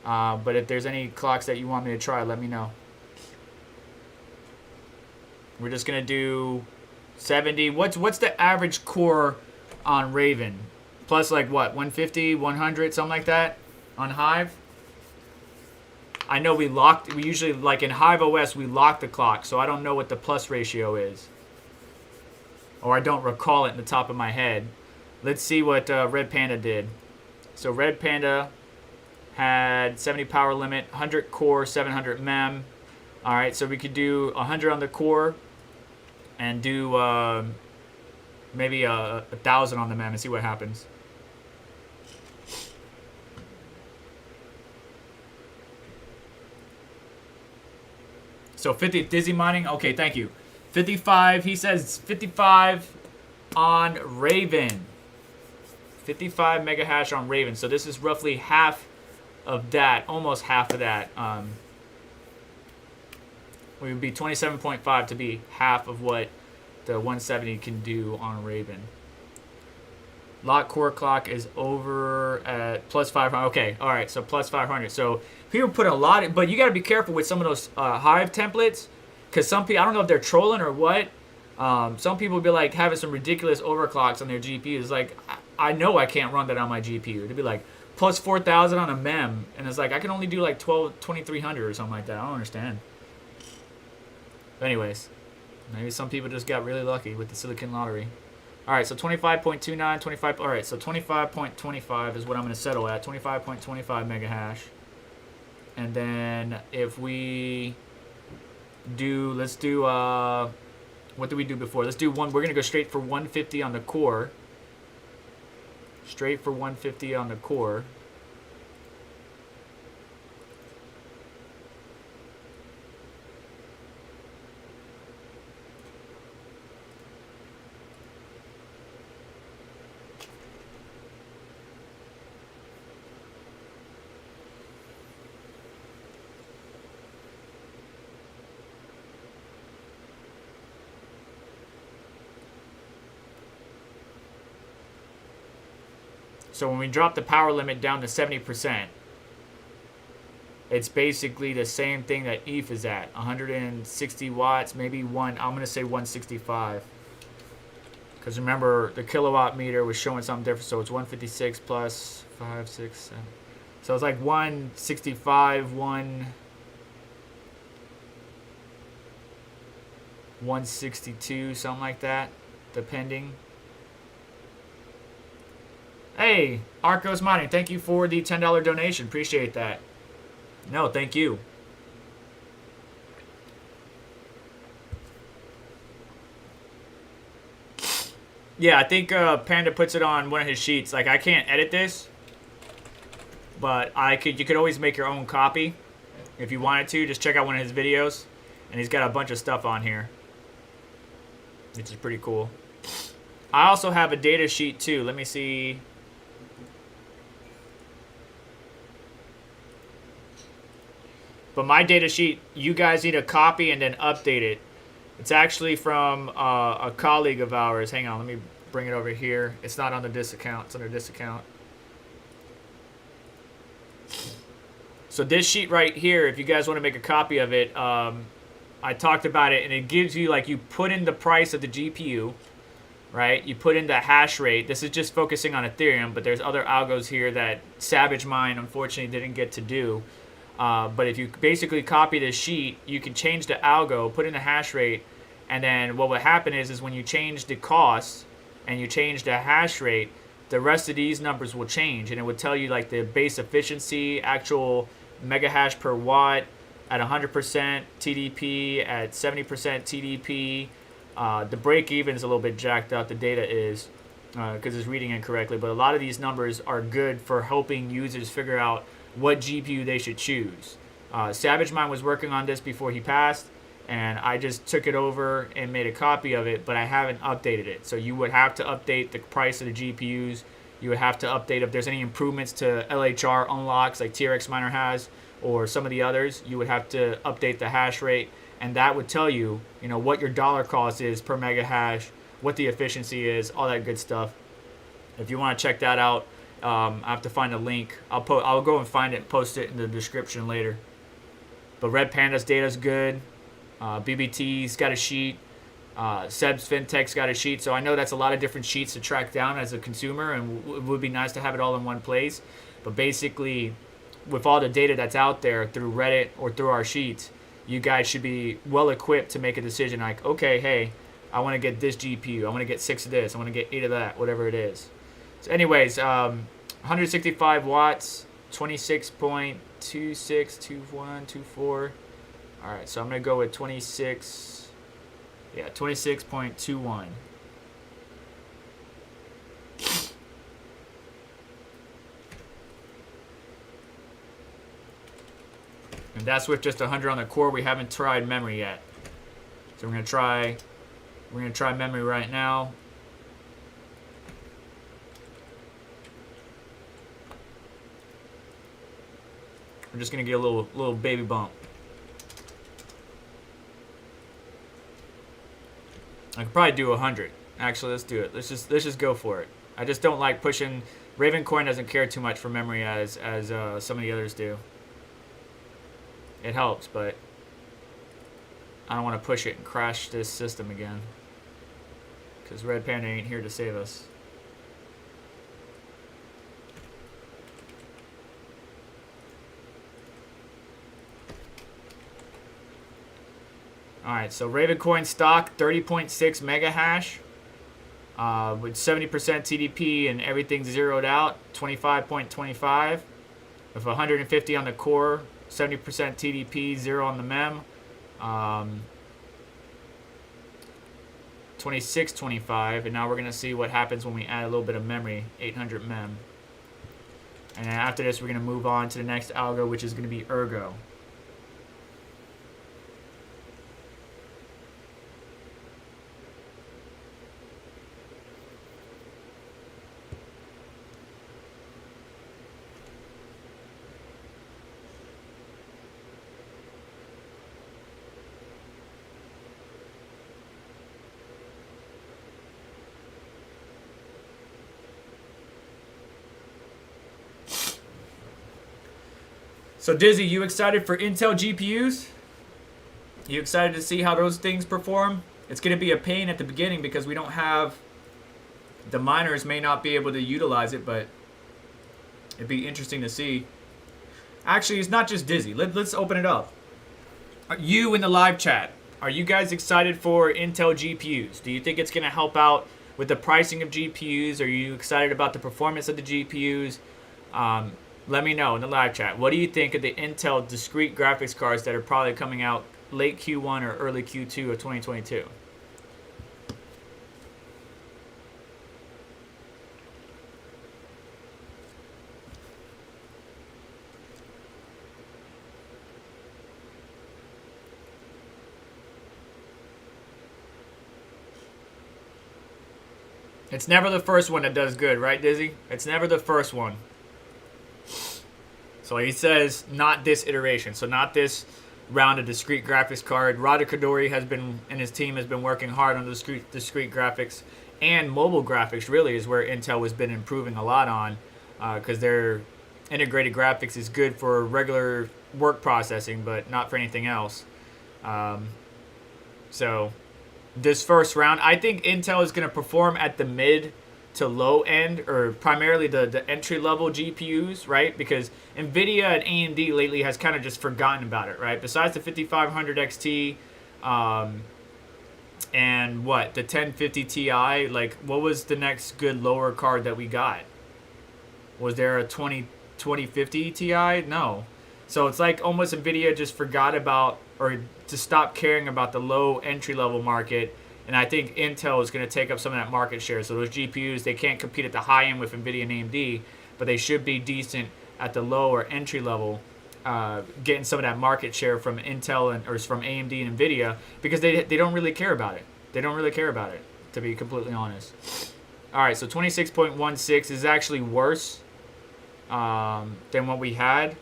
But if there's any clocks that you want me to try, let me know. We're just gonna do 70. What's the average core on Raven? Plus like what? 150, 100, something like that on Hive. I know we usually, like in Hive OS, we lock the clock, so I don't know what the plus ratio is, or I don't recall it in the top of my head. Let's see what Red Panda did. So Red Panda had 70 power limit, 100 core, 700 mem. All right, so we could do 100 on the core and do maybe 1,000 on the mem and see what happens. So 50 Dizzy Mining, okay, thank you. 55, he says 55 on Raven. 55 mega hash on Raven. So this is roughly half of that, almost half of that. We would be 27.5 to be half of what the 170 can do on Raven. Lock core clock is over at plus 500. Okay, all right, so plus 500. So people put a lot of, but you got to be careful with some of those Hive templates, because some people, I don't know if they're trolling or what. Some people be like having some ridiculous overclocks on their GPUs. Like, I know I can't run that on my GPU. It'd be like plus 4,000 on a mem, and it's like I can only do like 2300 or something like that. I don't understand. But anyways, maybe some people just got really lucky with the Silicon Lottery. All right, so 25.29, 25. All right, so 25.25 is what I'm going to settle at. 25.25 mega hash. And then if we do, let's do What did we do before? Let's do one. We're going to go straight for 150 on the core. Straight for 150 on the core. So when we drop the power limit down to 70%, it's basically the same thing that ETH is at. 160 watts, maybe I'm going to say 165. Because remember, the kilowatt meter was showing something different. So it's 156 plus 5, 6, 7. So it's like 165, 162, something like that, depending. Hey, Arcos Mining, thank you for the $10 donation. Appreciate that. No, thank you. Yeah, I think Panda puts it on one of his sheets. Like, I can't edit this, but you could always make your own copy if you wanted to. Just check out one of his videos, and he's got a bunch of stuff on here, which is pretty cool. I also have a data sheet too. Let me see. But my data sheet, you guys need to copy and then update it. It's actually from a colleague of ours. Hang on, let me bring it over here. It's not under this account. It's under this account. So this sheet right here, if you guys want to make a copy of it, I talked about it, and it gives you, like, you put in the price of the GPU, right? You put in the hash rate. This is just focusing on Ethereum, but there's other algos here that Savage Mine, unfortunately, didn't get to do. But if you basically copy this sheet, you can change the algo, put in the hash rate, and then what would happen is when you change the cost and you change the hash rate, the rest of these numbers will change, and it would tell you like the base efficiency, actual mega hash per watt at 100% TDP, at 70% TDP. The break even is a little bit jacked up, the data is, because it's reading incorrectly, but a lot of these numbers are good for helping users figure out what GPU they should choose. Savage Mind was working on this before he passed, and I just took it over and made a copy of it, but I haven't updated it. So you would have to update the price of the GPUs. You would have to update if there's any improvements to LHR unlocks like TRX Miner has, or some of the others. You would have to update the hash rate, and that would tell you, what your dollar cost is per mega hash, what the efficiency is, all that good stuff. If you want to check that out, I have to find a link. I'll go and find it and post it in the description later. But Red Panda's data is good. BBT's got a sheet. Seb's FinTech's got a sheet. So I know that's a lot of different sheets to track down as a consumer, and it would be nice to have it all in one place. But basically, with all the data that's out there through Reddit or through our sheets, you guys should be well equipped to make a decision like, okay, hey, I want to get this GPU. I want to get 6 of this. I want to get 8 of that, whatever it is. So anyways, 165 watts, 26.262124. All right, so I'm going to go with 26.21. And that's with just 100 on the core. We haven't tried memory yet. So we're going to try memory right now. We're just gonna get a little baby bump. I could probably do 100. Actually, let's do it. Let's just go for it. I just don't like pushing. Ravencoin doesn't care too much for memory as some of the others do. It helps, but I don't want to push it and crash this system again. Because Red Panda ain't here to save us. Alright, so Ravencoin stock, 30.6 mega hash. With 70% TDP and everything zeroed out, 25.25. With 150 on the core, 70% TDP, 0 on the mem. 2625, and now we're gonna see what happens when we add a little bit of memory, 800 mem. And then after this, we're gonna move on to the next algo, which is gonna be Ergo. So Dizzy, you excited for Intel GPUs? You excited to see how those things perform? It's going to be a pain at the beginning because we don't have, the miners may not be able to utilize it, but it'd be interesting to see. Actually, it's not just Dizzy. Let's open it up. You in the live chat, are you guys excited for Intel GPUs? Do you think it's going to help out with the pricing of GPUs? Are you excited about the performance of the GPUs? Let me know in the live chat. What do you think of the Intel discrete graphics cards that are probably coming out late Q1 or early Q2 of 2022? It's never the first one that does good, right, Dizzy? It's never the first one. So he says not this iteration, so not this round of discrete graphics card. Radha Kadori has been, and his team has been working hard on the discrete graphics, and mobile graphics really is where Intel has been improving a lot on, because their integrated graphics is good for regular work processing, but not for anything else. So this first round, I think Intel is going to perform at the mid to low end, or primarily the entry level GPUs, right? Because Nvidia and AMD lately has kind of just forgotten about it, right? Besides the 5500 XT and what, the 1050 Ti, like what was the next good lower card that we got? Was there a 2050 Ti? No. So it's like almost Nvidia just forgot about, or to stop caring about the low entry level market. And I think Intel is going to take up some of that market share. So those GPUs, they can't compete at the high end with Nvidia and AMD, but they should be decent at the low or entry level, getting some of that market share from Intel or from AMD and Nvidia, because they don't really care about it. They don't really care about it, to be completely honest. All right, so 26.16 is actually worse than what we had.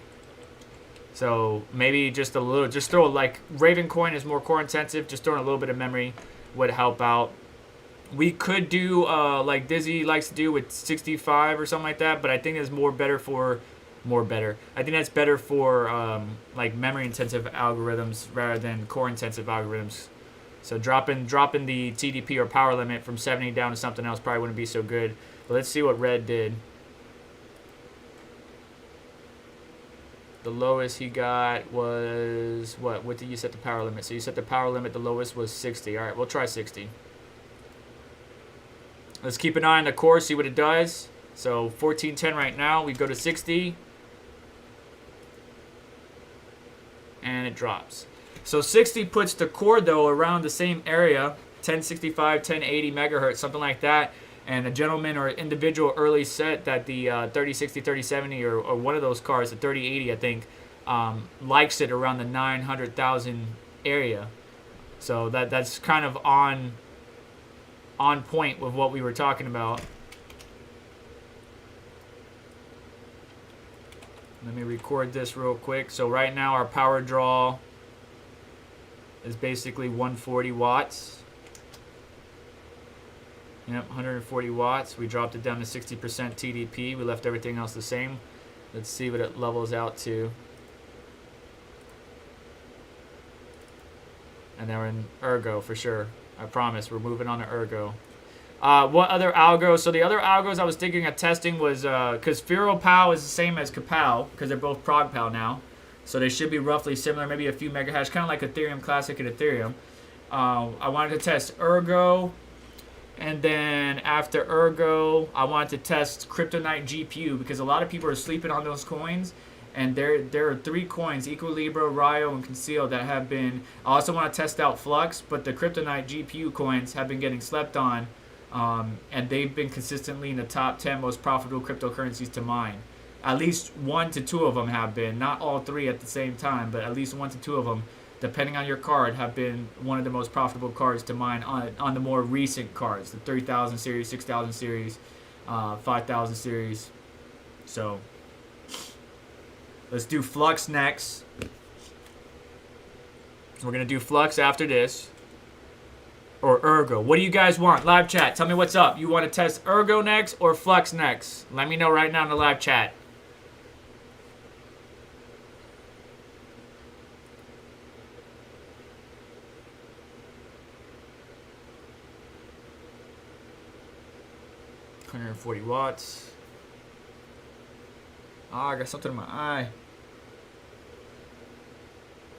So maybe just a little, just throw, like Ravencoin is more core intensive, just throwing a little bit of memory would help out. We could do like Dizzy likes to do with 65 or something like that, but I think it's I think that's better for like memory intensive algorithms rather than core intensive algorithms. So dropping the TDP or power limit from 70 down to something else probably wouldn't be so good. But let's see what Red did. The lowest he got was, what did you set the power limit? So you set the power limit, the lowest was 60. All right, we'll try 60. Let's keep an eye on the core, see what it does. So 1410 right now, we go to 60. And it drops. So 60 puts the core, though, around the same area, 1065, 1080 megahertz, something like that. And a gentleman or individual early set that the 3060, 3070, or one of those cars, the 3080, I think, likes it around the 900,000 area. So that's kind of on point with what we were talking about. Let me record this real quick. So right now our power draw is basically 140 watts. Yep, 140 watts. We dropped it down to 60% TDP. We left everything else the same. Let's see what it levels out to. And then we're in Ergo for sure. I promise. We're moving on to Ergo. What other algos? So the other algos I was thinking of testing was, because FearoPow is the same as Kapow, because they're both ProgPow now. So they should be roughly similar, maybe a few megahash, kind of like Ethereum Classic and Ethereum. I wanted to test Ergo. And then after Ergo, I wanted to test Kryptonite GPU, because a lot of people are sleeping on those coins. And there are 3 coins, Equilibrio, Ryo, and Conceal, that have been. I also want to test out Flux, but the Kryptonite GPU coins have been getting slept on, and they've been consistently in the top 10 most profitable cryptocurrencies to mine. At least 1 to 2 of them have been, not all 3 at the same time, but at least 1 to 2 of them, depending on your card, have been one of the most profitable cards to mine on the more recent cards, the 3000 series, 6000 series, 5000 series. So let's do Flux next. We're going to do Flux after this. Or Ergo. What do you guys want? Live chat. Tell me what's up. You want to test Ergo next or Flux next? Let me know right now in the live chat. $140 watts. Ah, I got something in my eye.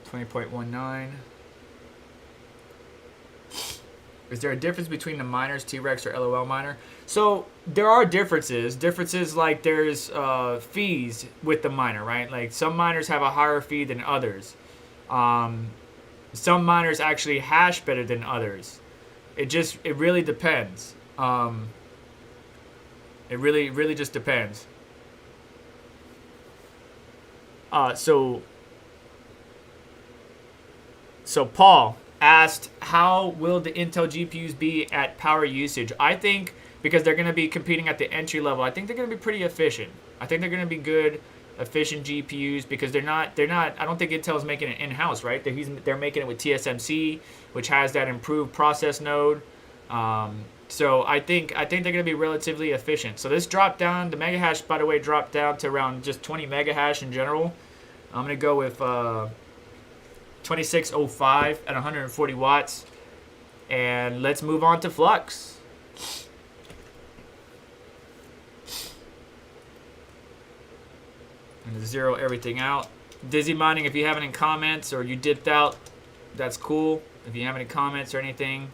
20.19. Is there a difference between the miners, T-Rex or LOL miner? So there are differences. Differences like there's fees with the miner, right? Like some miners have a higher fee than others. Some miners actually hash better than others. It really depends. It really just depends. So Paul asked, how will the Intel GPUs be at power usage? I think because they're going to be competing at the entry level, I think they're going to be pretty efficient. I think they're going to be good, efficient GPUs because they're not. I don't think Intel's making it in-house, right? They're making it with TSMC, which has that improved process node. So I think they're going to be relatively efficient. So this dropped down. The mega hash, by the way, dropped down to around just 20 mega hash in general. I'm going to go with 2605 at 140 watts. And let's move on to Flux. I'm going to zero everything out. Dizzy Mining, if you have any comments or you dipped out, that's cool. If you have any comments or anything,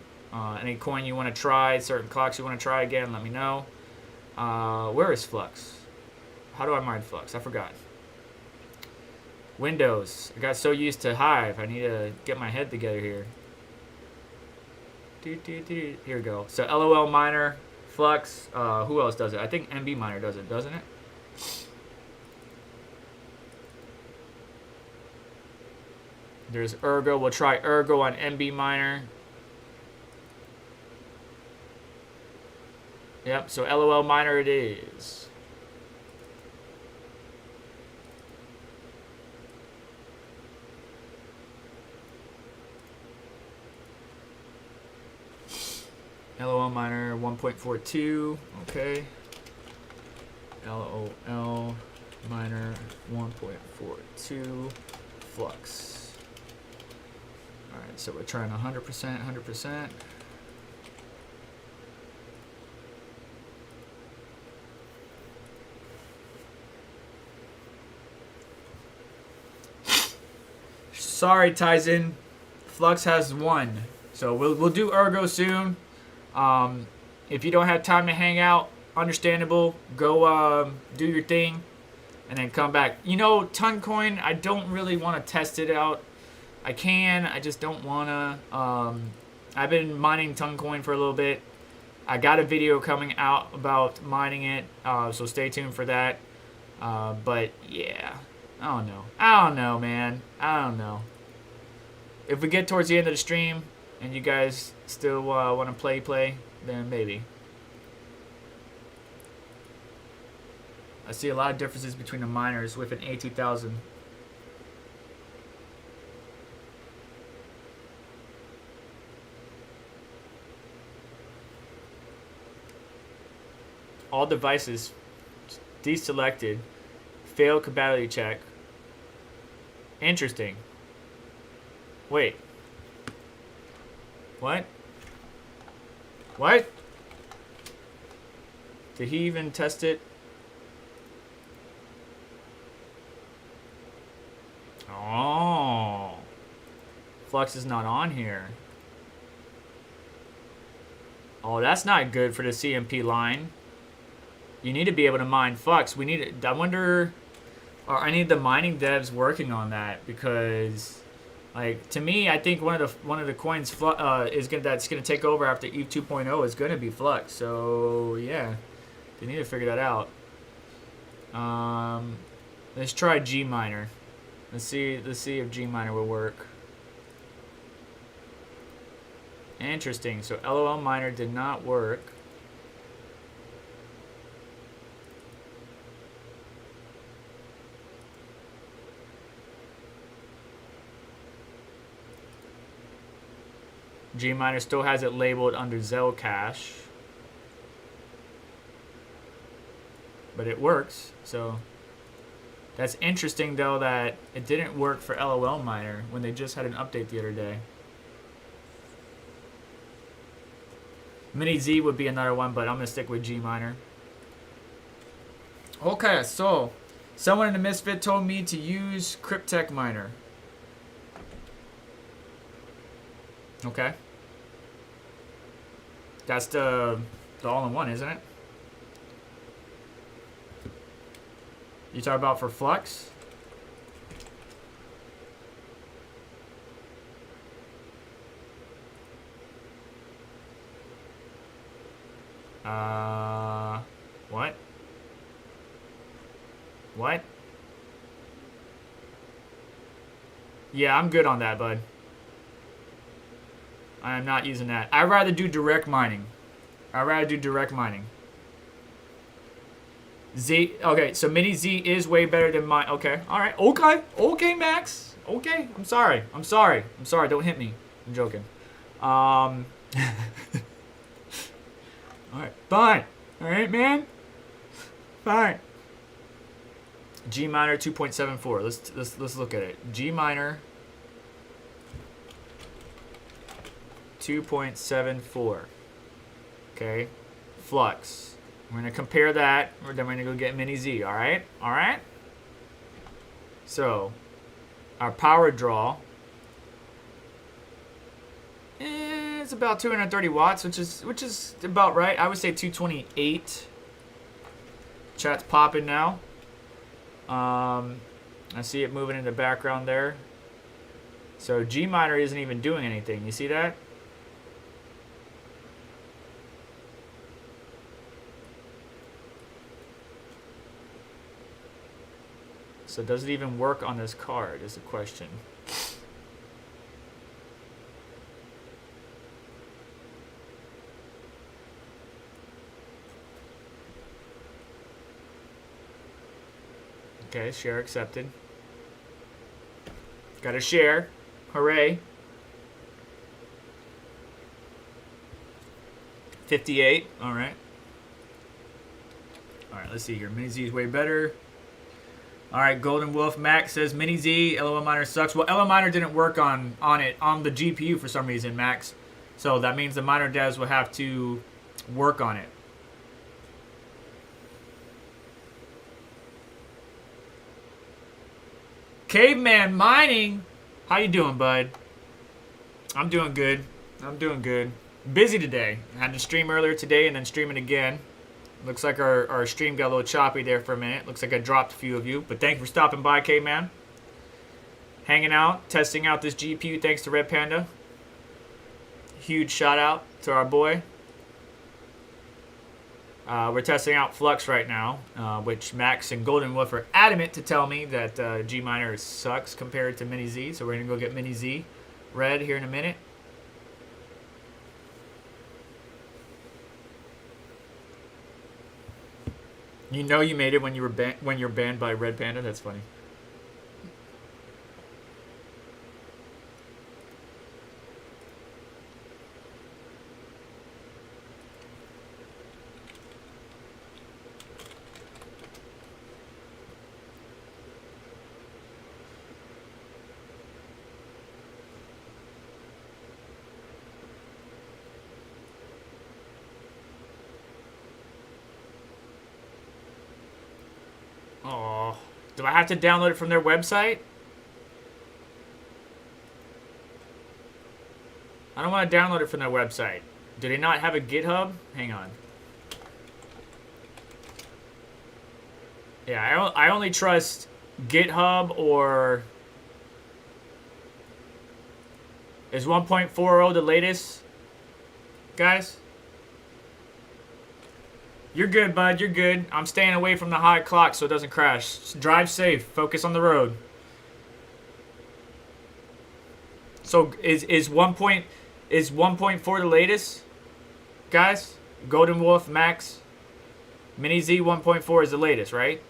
any coin you want to try, certain clocks you want to try again, let me know. Where is Flux? How do I mine Flux? I forgot. Windows. I got so used to Hive. I need to get my head together here. Here we go. So LOL miner, Flux. Who else does it? I think MB miner does it, doesn't it? There's Ergo. We'll try Ergo on MB miner. Yep, so LOL miner it is. LOL miner 1.42, okay. LOL miner 1.42 Flux. Alright, so we're trying 100%. Sorry, Tyson. Flux has 1. So we'll do Ergo soon. If you don't have time to hang out, understandable. Go do your thing and then come back. You know, Toncoin, I don't really want to test it out. I can, I just don't want to. I've been mining Toncoin for a little bit. I got a video coming out about mining it, so stay tuned for that. But yeah, I don't know, man. I don't know. If we get towards the end of the stream and you guys still want to play, then maybe. I see a lot of differences between the miners with an A2000. All devices deselected. Failed compatibility check. Interesting. Wait. What? What? Did he even test it? Oh. Flux is not on here. Oh, that's not good for the CMP line. You need to be able to mine Flux. We need it. I wonder or I need the mining devs working on that, because, like, to me, I think one of the coins that's gonna take over after EVE 2.0 is gonna be Flux. So yeah, they need to figure that out. Let's try G miner. Let's see if G miner will work. Interesting. So LOL miner did not work. G miner still has it labeled under Zellcash, but it works. So that's interesting, though, that it didn't work for LOL miner when they just had an update the other day. Mini Z would be another one, but I'm gonna stick with G miner. Okay, so someone in the Misfit told me to use Cryptech miner. Okay. That's the all-in-one, isn't it? You talk about for Flux? What? What? Yeah, I'm good on that, bud. I am not using that. I'd rather do direct mining. Z, okay, so Mini Z is way better than mine. Okay, all right, okay, Max. Okay, I'm sorry. Don't hit me. I'm joking. All right, fine. All right, man. Fine. G miner 2.74. Let's look at it. G miner 2.74. Okay, Flux. We're gonna compare that, or then we're gonna go get Mini Z. All right. So, our power draw is about 230 watts, which is about right. I would say 228. Chat's popping now. I see it moving in the background there. So G miner isn't even doing anything. You see that? So does it even work on this card is the question. Okay, share accepted. Got to share. Hooray. 58. All right. All right, let's see here. Mini Z is way better. All right, Golden Wolf Max says Mini Z, LOL miner sucks. Well, LOL miner didn't work on the GPU for some reason, Max. So that means the miner devs will have to work on it. Caveman Mining, how you doing, bud? I'm doing good. Busy today. I had to stream earlier today and then streaming again. Looks like our stream got a little choppy there for a minute. Looks like I dropped a few of you. But thank you for stopping by, K-Man. Hanging out, testing out this GPU thanks to Red Panda. Huge shout out to our boy. We're testing out Flux right now, which Max and Golden Wolf are adamant to tell me that G miner sucks compared to Mini Z. So we're going to go get Mini Z Red here in a minute. You know you made it when you're banned by Red Panda. That's funny. Oh, do I have to download it from their website? I don't want to download it from their website. Do they not have a GitHub? Hang on. Yeah, I only trust GitHub or is 1.40 the latest, guys? You're good, bud. You're good. I'm staying away from the high clock so it doesn't crash. Just drive safe. Focus on the road. So is 1.4 the latest, guys? Golden Wolf Max Mini Z 1.4 is the latest, right?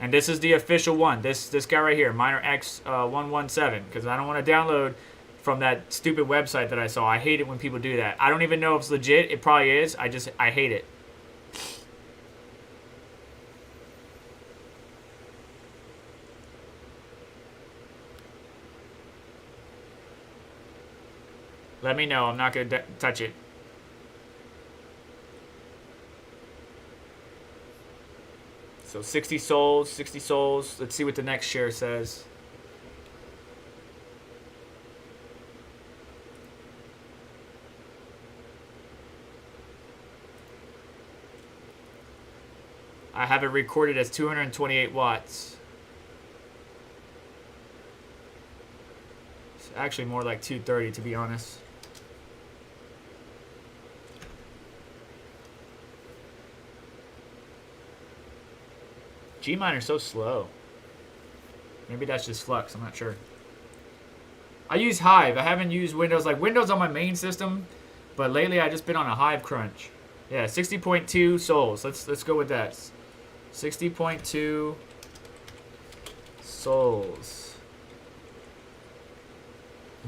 And this is the official one. This guy right here, Miner X 117, because I don't want to download from that stupid website that I saw. I hate it when people do that. I don't even know if it's legit. It probably is. I hate it. Let me know. I'm not going to touch it. So 60 souls, 60 souls. Let's see what the next share says. I have it recorded as 228 watts. It's actually more like 230 to be honest. Gminer's so slow. Maybe that's just Flux, I'm not sure. I use Hive. I haven't used Windows. Like Windows on my main system, but lately I just been on a Hive crunch. Yeah, 60.2 souls. Let's go with that. 60.2 souls.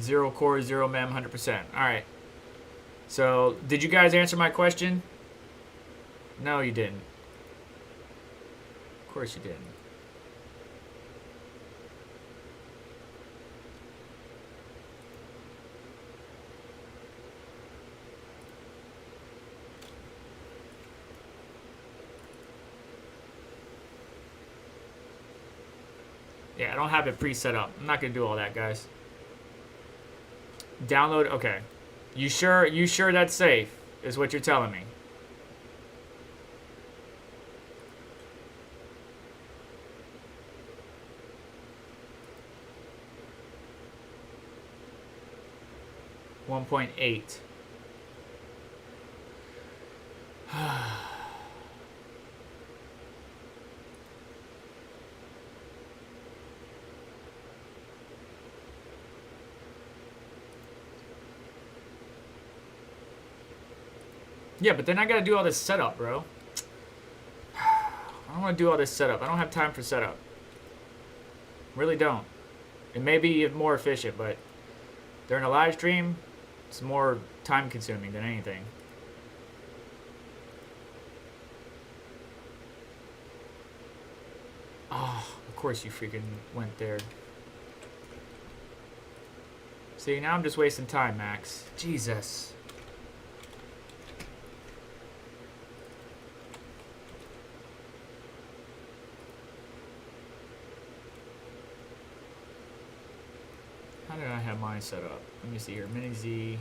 0 core, 0 mem, 100%. Alright. So, did you guys answer my question? No, you didn't. Of course you didn't. Yeah, I don't have it pre-set up. I'm not gonna do all that, guys. Download, okay. You sure that's safe, is what you're telling me. $1.8. Yeah, but then I gotta do all this setup, bro. I don't want to do all this setup. I don't have time for setup. Really don't. It may be more efficient, but during a live stream, it's more time consuming than anything. Oh, of course you freaking went there. See, now I'm just wasting time, Max. Jesus. How did I have mine set up? Let me see here. Mini Z.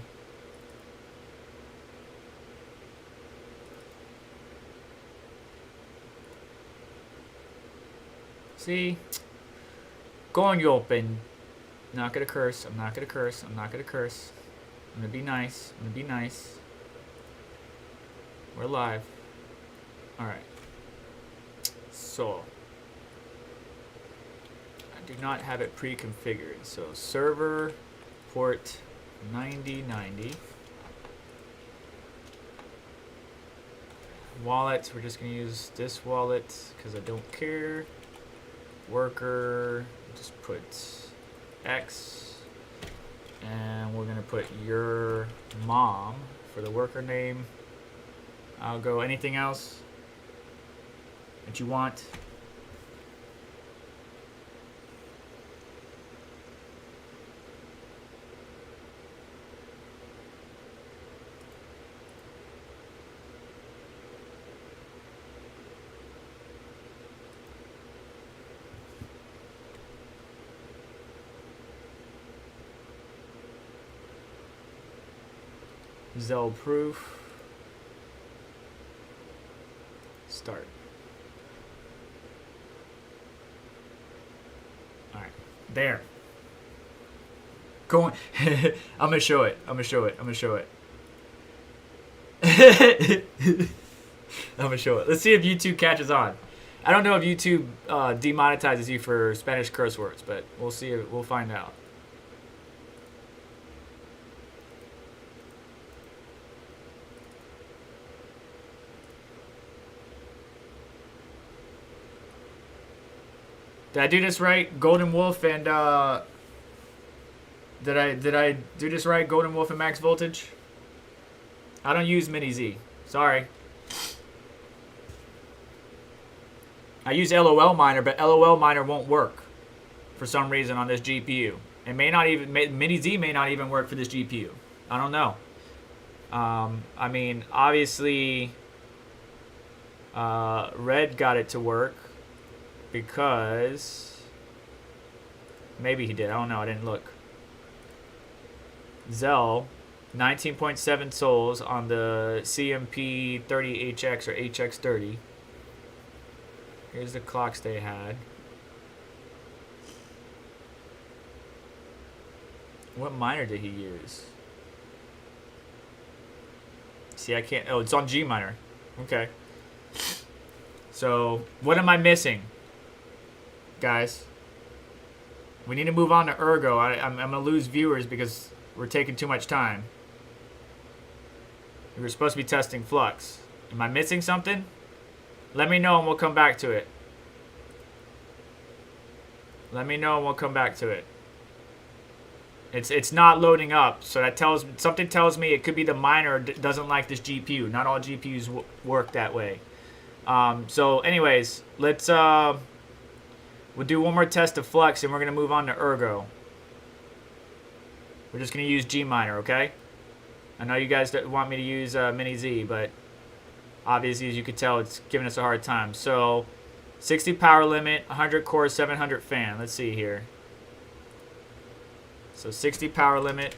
See? Going open. Not gonna curse. I'm not gonna curse. I'm not gonna curse. I'm gonna be nice. I'm gonna be nice. We're live. Alright. So. I do not have it pre-configured. So server port 9090. Wallet. We're just gonna use this wallet because I don't care. Worker, just put X, and we're gonna put your mom for the worker name. I'll go anything else that you want. Zell proof. Start. There. Going. I'm gonna show it. I'm gonna show it. I'm gonna show it. I'm gonna show it. Let's see if YouTube catches on. I don't know if YouTube demonetizes you for Spanish curse words, but we'll see. We'll find out. Did I do this right? Golden Wolf and did I do this right? Golden Wolf and Max Voltage? I don't use Mini Z. Sorry. I use LOL Miner, but LOL Miner won't work for some reason on this GPU. It may not even, Mini Z may not even work for this GPU. I don't know. I mean, obviously, Red got it to work because maybe he did. I don't know. I didn't look. Zell, 19.7 souls on the CMP 30 HX or HX30. Here's the clocks they had. What miner did he use? See, I can't. Oh, it's on G miner. Okay. So, what am I missing, guys? We need to move on to Ergo. I'm going to lose viewers because we're taking too much time. We were supposed to be testing Flux. Am I missing something? Let me know and we'll come back to it. Let me know and we'll come back to it. It's not loading up, so that something tells me it could be the miner doesn't like this GPU. Not all GPUs work that way. So anyways, let's we'll do one more test of Flux and we're gonna move on to Ergo. We're just gonna use G miner, okay? I know you guys want me to use Mini Z, but obviously, as you can tell, it's giving us a hard time. So, 60 power limit, 100 core, 700 fan. Let's see here. So, 60 power limit.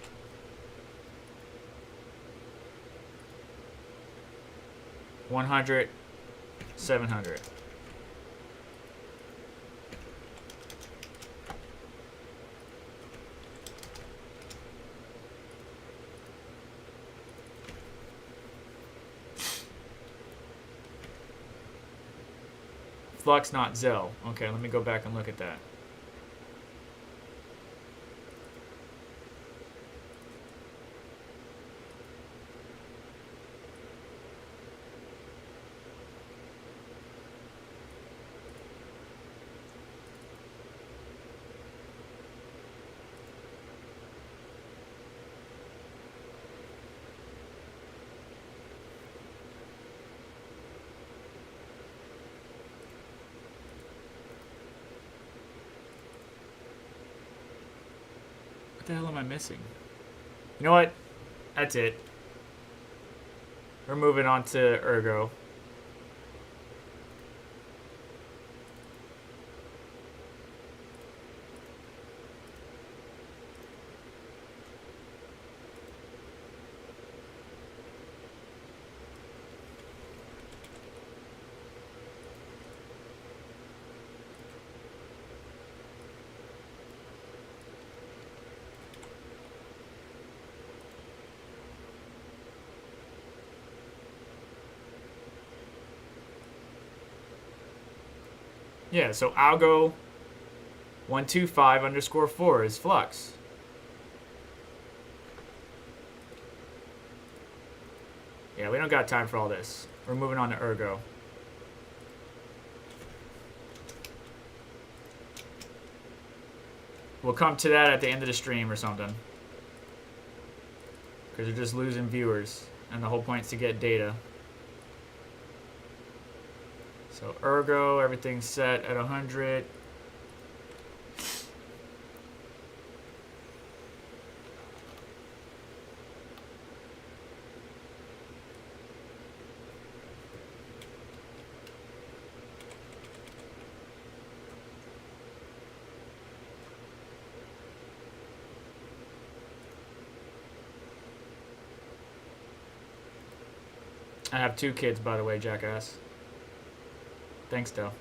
$100, $700. Flux, not Zell. Okay, let me go back and look at that. What the hell am I missing? You know what? That's it. We're moving on to Ergo. Yeah, so algo 125_4 is Flux. Yeah, we don't got time for all this. We're moving on to Ergo. We'll come to that at the end of the stream or something. Because we're just losing viewers. And the whole point is to get data. So Ergo, everything's set at 100. I have 2 kids, by the way, jackass. Thanks, though.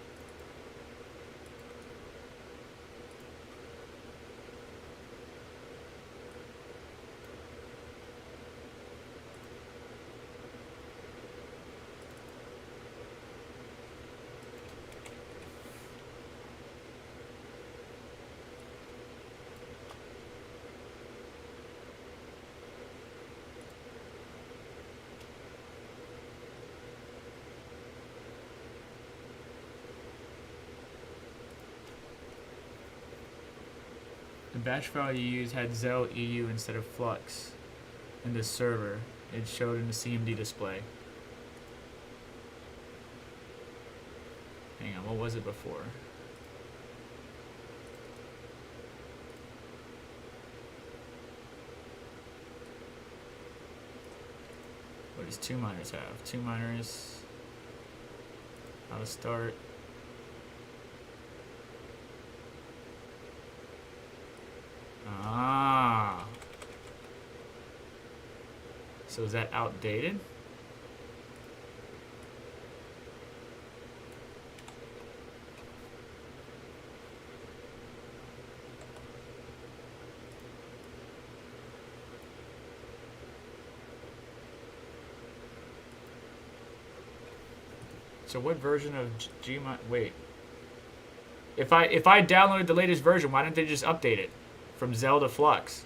The batch file you used had Zel EU instead of Flux in the server. It showed in the CMD display. Hang on, what was it before? What does 2 miners have? 2 miners. How to start. Ah. So is that outdated? So what version of Gmod? Wait. If I downloaded the latest version, why didn't they just update it from Zel to Flux?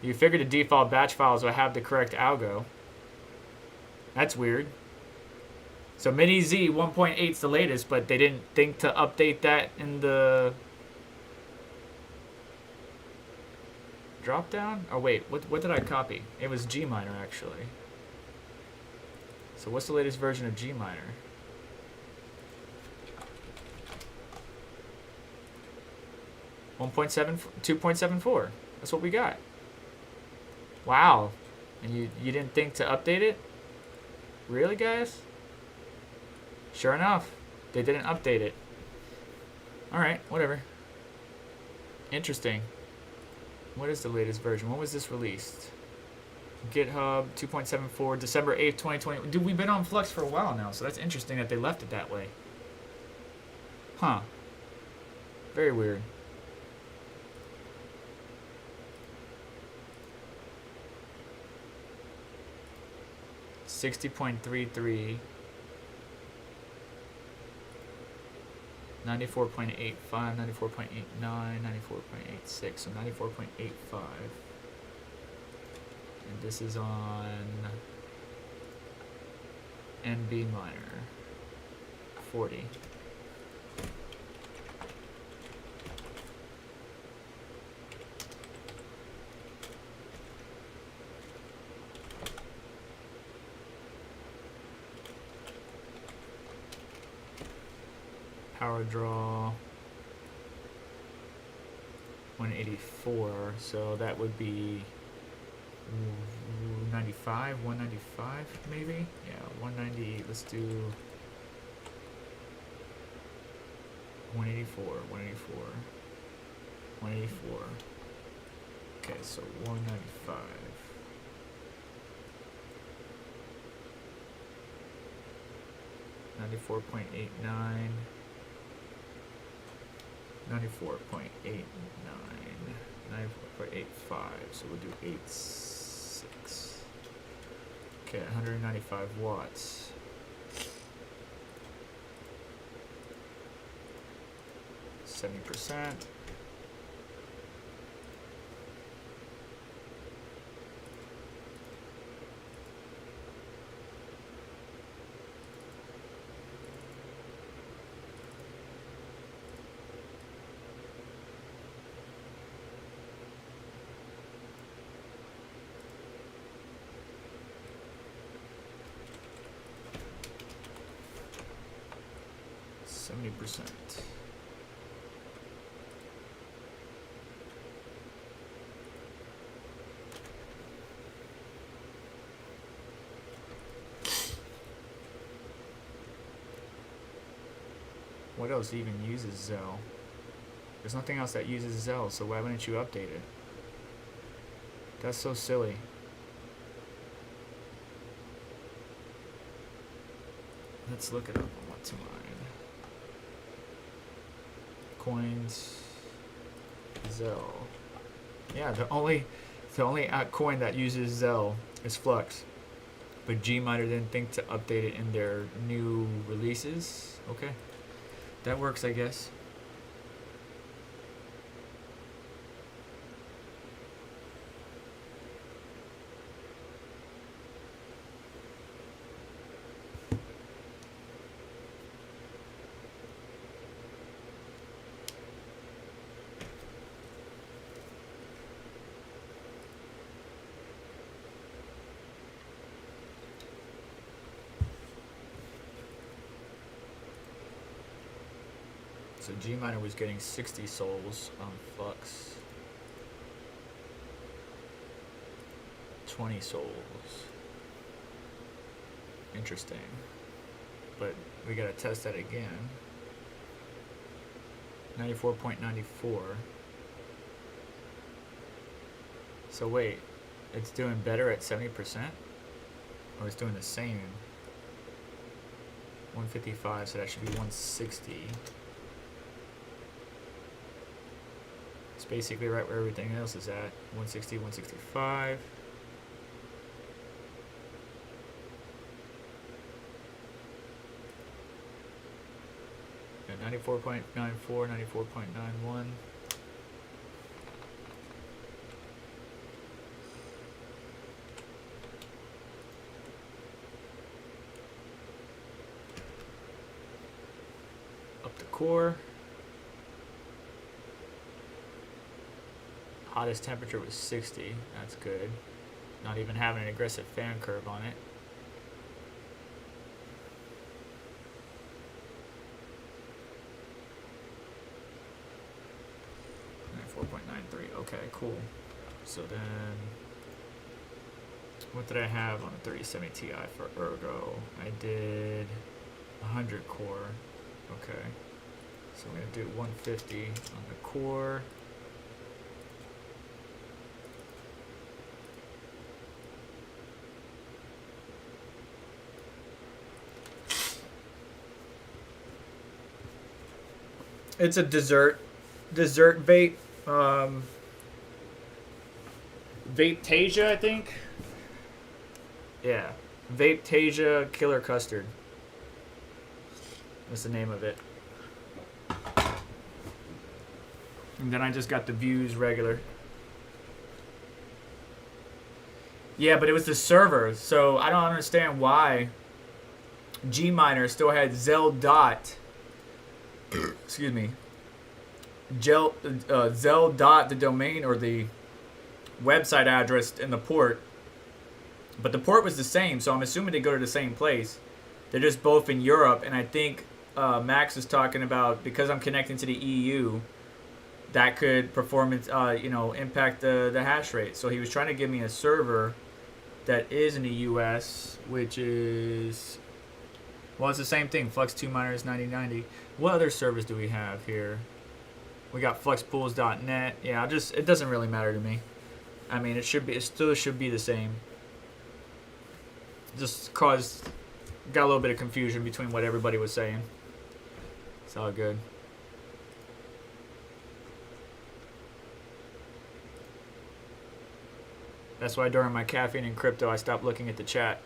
You figured the default batch files will have the correct algo. That's weird. So Mini Z 1.8 is the latest, but they didn't think to update that in the drop down? Oh wait, what did I copy? It was Gminer actually. So what's the latest version of Gminer? One 2.74. That's what we got. Wow. And you didn't think to update it? Really, guys? Sure enough, they didn't update it. Alright, whatever. Interesting. What is the latest version? When was this released? GitHub 2.74, December 8th, 2020. Dude, we've been on Flux for a while now, so that's interesting that they left it that way. Huh. Very weird. $60.33, 94.85, 94.89, 94.86, so 94.85. And this is on NB Miner 40. Power draw 184, so that would be 95, 195 maybe? Yeah, 190, let's do 184, 184, 184. Okay, so 195. 94.89. 94.89, 94.85, so we'll do 86. Okay, 195 watts. %. 70%. What else even uses Zel? There's nothing else that uses Zel, so why wouldn't you update it? That's so silly. Let's look it up on what's mine. Coins, Zel. Yeah, the only coin that uses Zel is Flux, but Gminer didn't think to update it in their new releases. Okay, that works, I guess. So G miner was getting 60 souls on Flux. 20 souls. Interesting. But we gotta test that again. 94.94. So wait, it's doing better at 70%? Or it's doing the same? 155, so that should be 160. It's basically right where everything else is at. 160, 165. Got 94.94, 94.91. Up the core. Hottest temperature was 60. That's good. Not even having an aggressive fan curve on it. Okay, cool. So then, what did I have on the 3070 Ti for Ergo? I did 100 core. Okay. So I'm going to do 150 on the core. It's a dessert vape. Vape-tasia, I think. Yeah, Vape-tasia Killer Custard. That's the name of it. And then I just got the Views regular. Yeah, but it was the server, so I don't understand why Gminer still had Zel dot. Excuse me. Zel dot the domain or the website address in the port, but the port was the same, so I'm assuming they go to the same place. They're just both in Europe, and I think Max is talking about, because I'm connecting to the EU, that could impact the hash rate. So he was trying to give me a server that is in the US, which is, well, it's the same thing. Flux 2 miners 9090. What other servers do we have here? We got fluxpools.net. Yeah, it doesn't really matter to me. I mean, it still should be the same. Just got a little bit of confusion between what everybody was saying. It's all good. That's why during my caffeine and crypto, I stopped looking at the chat.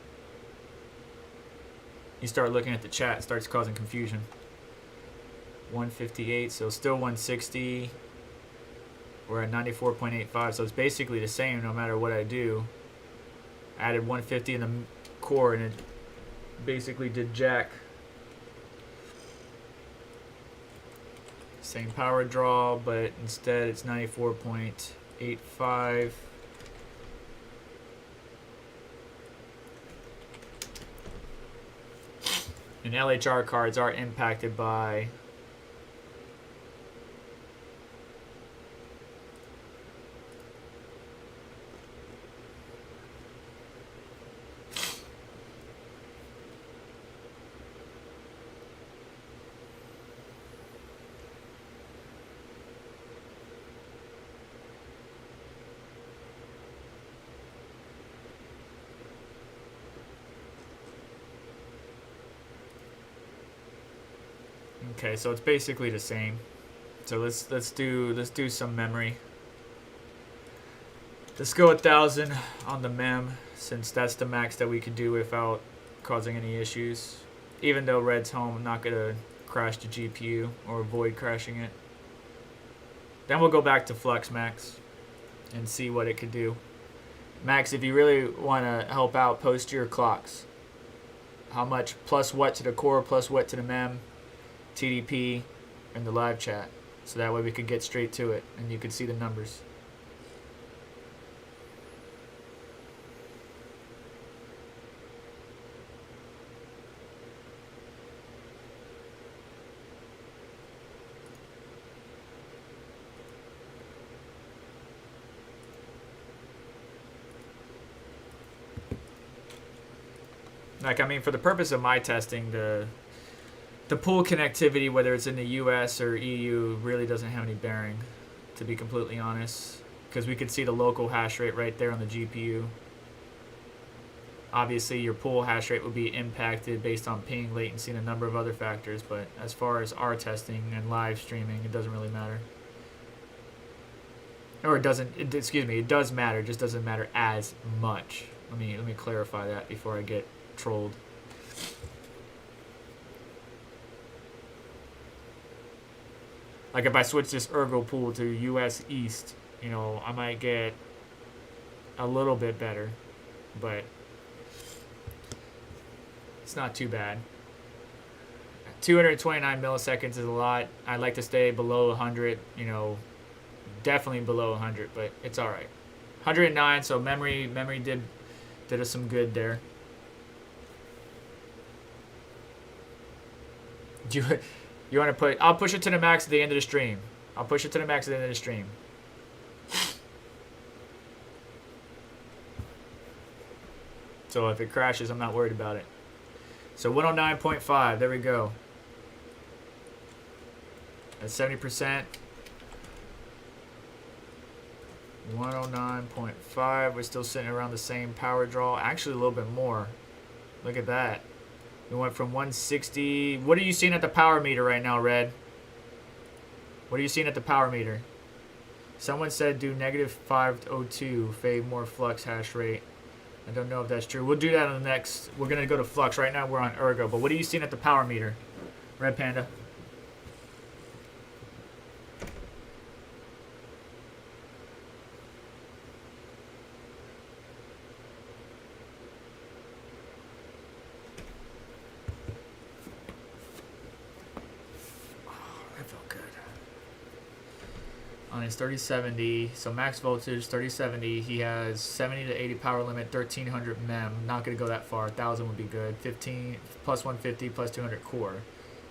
You start looking at the chat, it starts causing confusion. 158, so still 160. We're at 94.85, so it's basically the same no matter what I do. Added 150 in the core, and it basically did jack. Same power draw, but instead it's 94.85. And LHR cards are impacted by okay, so it's basically the same. So let's do some memory. Let's go 1,000 on the mem, since that's the max that we could do without causing any issues. Even though red's home, I'm not gonna crash the GPU or avoid crashing it. Then we'll go back to Flux Max and see what it could do. Max, if you really want to help out, post your clocks. How much plus what to the core, plus what to the mem, TDP, and the live chat. So that way we could get straight to it and you could see the numbers. Like, I mean, for the purpose of my testing, the pool connectivity, whether it's in the US or EU, really doesn't have any bearing, to be completely honest, because we could see the local hash rate right there on the GPU. Obviously, your pool hash rate would be impacted based on ping, latency, and a number of other factors, but as far as our testing and live streaming, it doesn't really matter. Or it doesn't, excuse me, it does matter, it just doesn't matter as much. Let me clarify that before I get trolled. Like if I switch this ergo pool to US East, you know, I might get a little bit better, but it's not too bad. 229 milliseconds is a lot. I'd like to stay below 100, you know, definitely below 100, but it's all right. 109, so memory did us some good there. You want to put... I'll push it to the max at the end of the stream. I'll push it to the max at the end of the stream. So if it crashes, I'm not worried about it. So 109.5. There we go. At 70%. 109.5. We're still sitting around the same power draw. Actually, a little bit more. Look at that. We went from 160. What are you seeing at the power meter right now, Red? What are you seeing at the power meter? Someone said do -502, fade more Flux hash rate. I don't know if that's true. We'll do that on the next. We're going to go to Flux. Right now we're on Ergo. But what are you seeing at the power meter, Red Panda? On his 3070, so max voltage 3070, he has 70 to 80 power limit, 1300 mem. Not gonna go that far. 1000 would be good. 15 plus 150 plus 200 core.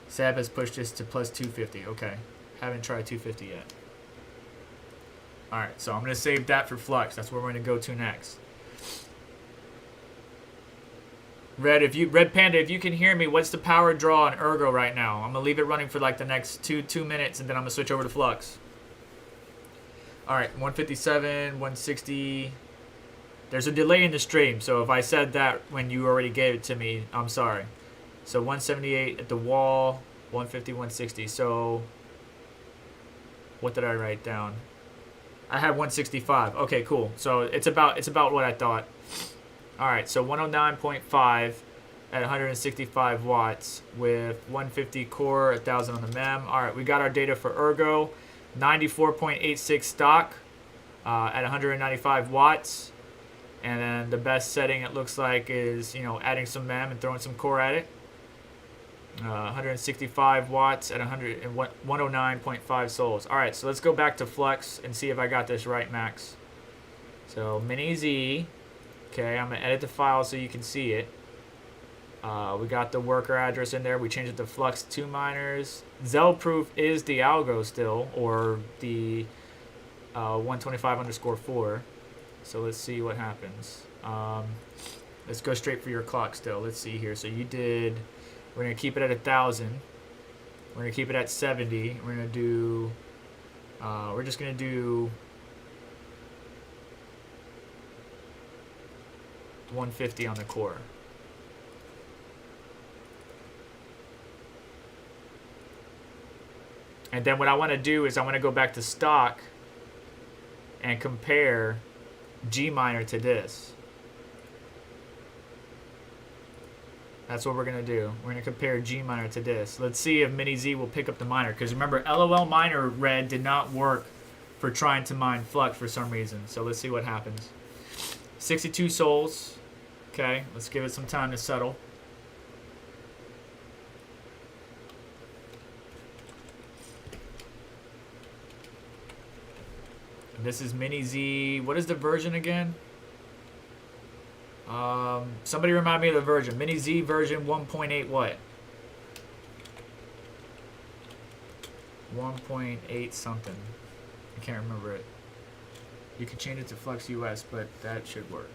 Sab has pushed this to plus 250. Okay, haven't tried 250 yet. All right, so I'm gonna save that for Flux. That's where we're gonna go to next. Red Panda, if you can hear me, what's the power draw on Ergo right now? I'm gonna leave it running for like the next two minutes, and then I'm gonna switch over to Flux. All right, 157, 160. There's a delay in the stream, so if I said that when you already gave it to me, I'm sorry. So 178 at the wall, 150, 160. So what did I write down? I had 165. Okay, cool. So it's about what I thought. All right, so 109.5 at 165 watts with 150 core, 1000 on the mem. All right, we got our data for Ergo. 94.86 stock at 195 watts, and then the best setting it looks like is, you know, adding some mem and throwing some core at it. 165 watts at 109.5 souls. All right, so let's go back to Flux and see if I got this right, Max. So Mini Z. Okay, I'm gonna edit the file so you can see it. We got the worker address in there. We changed it to Flux 2 miners. Zell-proof is the algo still, or the 125_4. So let's see what happens. Let's go straight for your clock still. Let's see here. So you did, we're going to keep it at 1000. We're going to keep it at 70. We're going to do, we're just going to do 150 on the core. And then what I want to do is I want to go back to stock and compare G-miner to this. That's what we're going to do. We're going to compare G-miner to this. Let's see if Mini Z will pick up the miner. Because remember, LOL miner red did not work for trying to mine Flux for some reason. So let's see what happens. 62 souls. Okay, let's give it some time to settle. This is Mini Z. What is the version again? Somebody remind me of the version. Mini Z version 1.8 what? 1.8 something. I can't remember it. You can change it to Flux US, but that should work.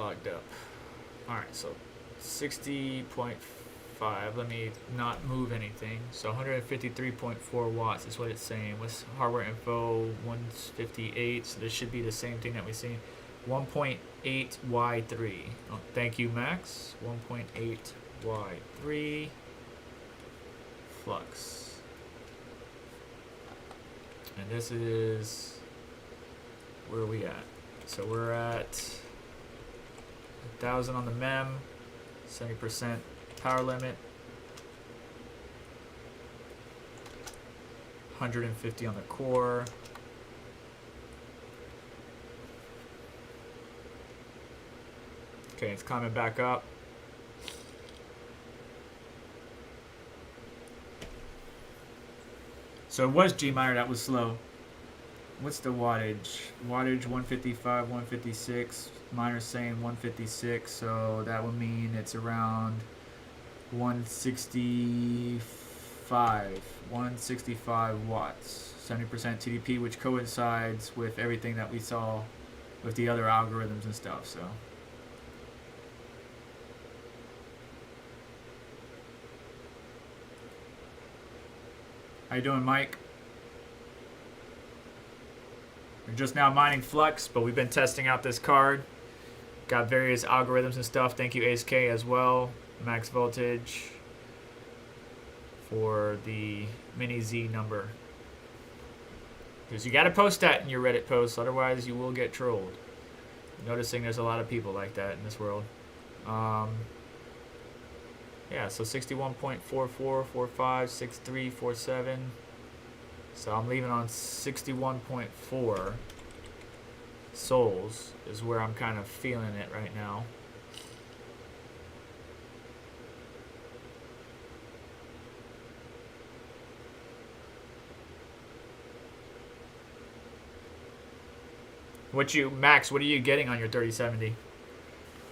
clogged up. All right, so 60.5. Let me not move anything. So 153.4 watts is what it's saying. With hardware info 158, so this should be the same thing that we see. 1.8 Y3. Oh, thank you, Max. 1.8 Y3 Flux. And this is where are we at? So we're at 1,000 on the MEM, 70% power limit, 150 on the core. Okay, it's climbing back up. So it was G-Miner that was slow. What's the wattage? Wattage 155, 156. Miner's saying 156, so that would mean it's around 165 watts. 70% TDP, which coincides with everything that we saw with the other algorithms and stuff, so. How you doing, Mike? We're just now mining Flux, but we've been testing out this card. Got various algorithms and stuff. Thank you, Ace K, as well. Max voltage for the mini Z number. Because you got to post that in your Reddit posts, otherwise you will get trolled. Noticing there's a lot of people like that in this world. Yeah, so 61.44, 45, 63, 47. So I'm leaving on 61.4 souls is where I'm kind of feeling it right now. Max, what are you getting on your 3070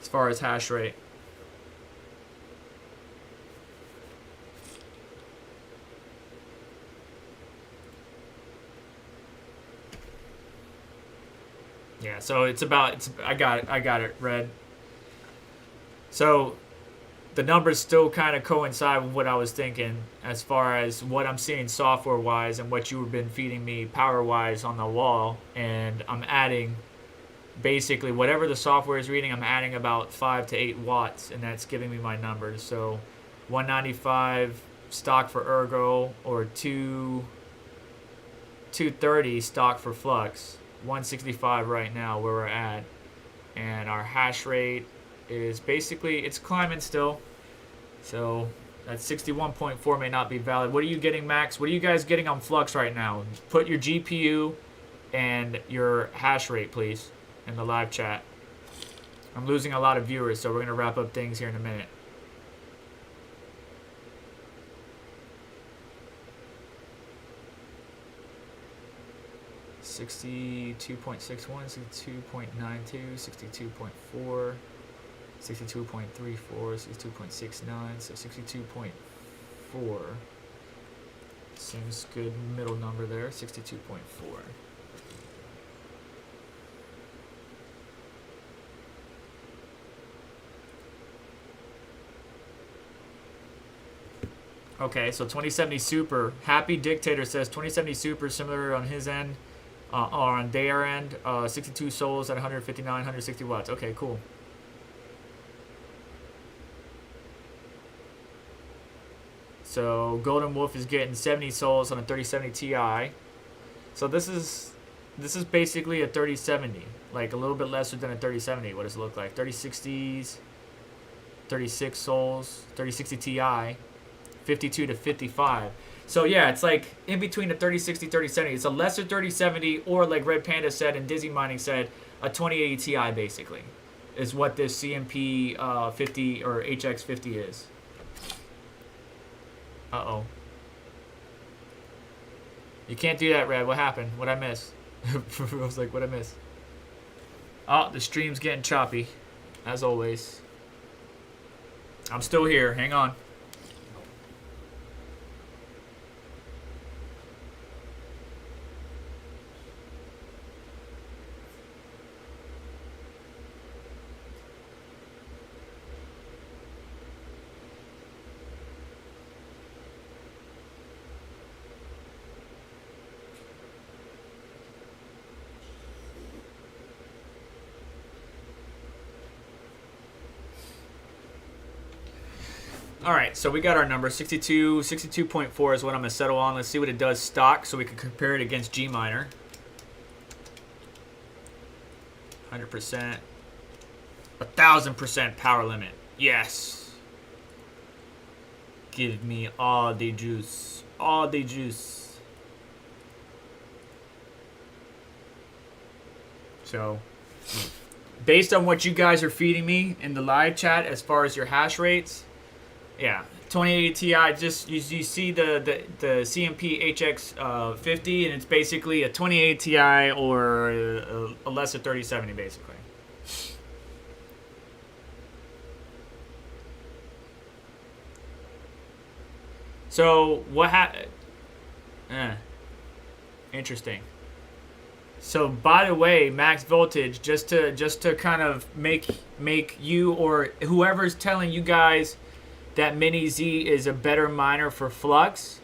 as far as hash rate? Yeah, so I got it, Red. So the numbers still kind of coincide with what I was thinking as far as what I'm seeing software-wise and what you've been feeding me power-wise on the wall. And I'm adding basically whatever the software is reading, I'm adding about 5 to 8 watts, and that's giving me my numbers. So 195 stock for Ergo, or 230 stock for Flux. 165 right now where we're at, and our hash rate is basically, it's climbing still, so that 61.4 may not be valid. What are you getting, Max? What are you guys getting on Flux right now? Put your GPU and your hash rate, please, in the live chat. I'm losing a lot of viewers, so we're gonna wrap up things here in a minute. 62.61, 62.92, 62.4, 62.34, 62.69, so 62.4 seems good middle number there, 62.4. Okay, so 2070 Super. Happy Dictator says 2070 Super similar on his end. Or on their end, 62 souls at 159, 160 watts. Okay, cool. So Golden Wolf is getting 70 souls on a 3070 Ti. So this is basically a 3070, like a little bit lesser than a 3070. What does it look like? 3060s, 36 souls, 3060 Ti, 52 to 55. So yeah, it's like in between a 3060, 3070. It's a lesser 3070, or like Red Panda said and Dizzy Mining said, a 2080 Ti basically is what this CMP 50 or HX 50 is. Uh-oh. You can't do that, Red. What happened? What'd I miss? I was like, what'd I miss? Oh, the stream's getting choppy, as always. I'm still here. Hang on. All right, so we got our number 62.4 is what I'm gonna settle on. Let's see what it does stock, so we can compare it against G Miner. 100%, 1,000% power limit. Yes. Give me all the juice, all the juice. So, based on what you guys are feeding me in the live chat as far as your hash rates, yeah, 2080 Ti, just you see the CMP HX 50, and it's basically a 2080 Ti or a lesser 3070 basically. So what happened? Interesting. So by the way, max voltage, just to kind of make you or whoever's telling you guys that Mini Z is a better miner for Flux,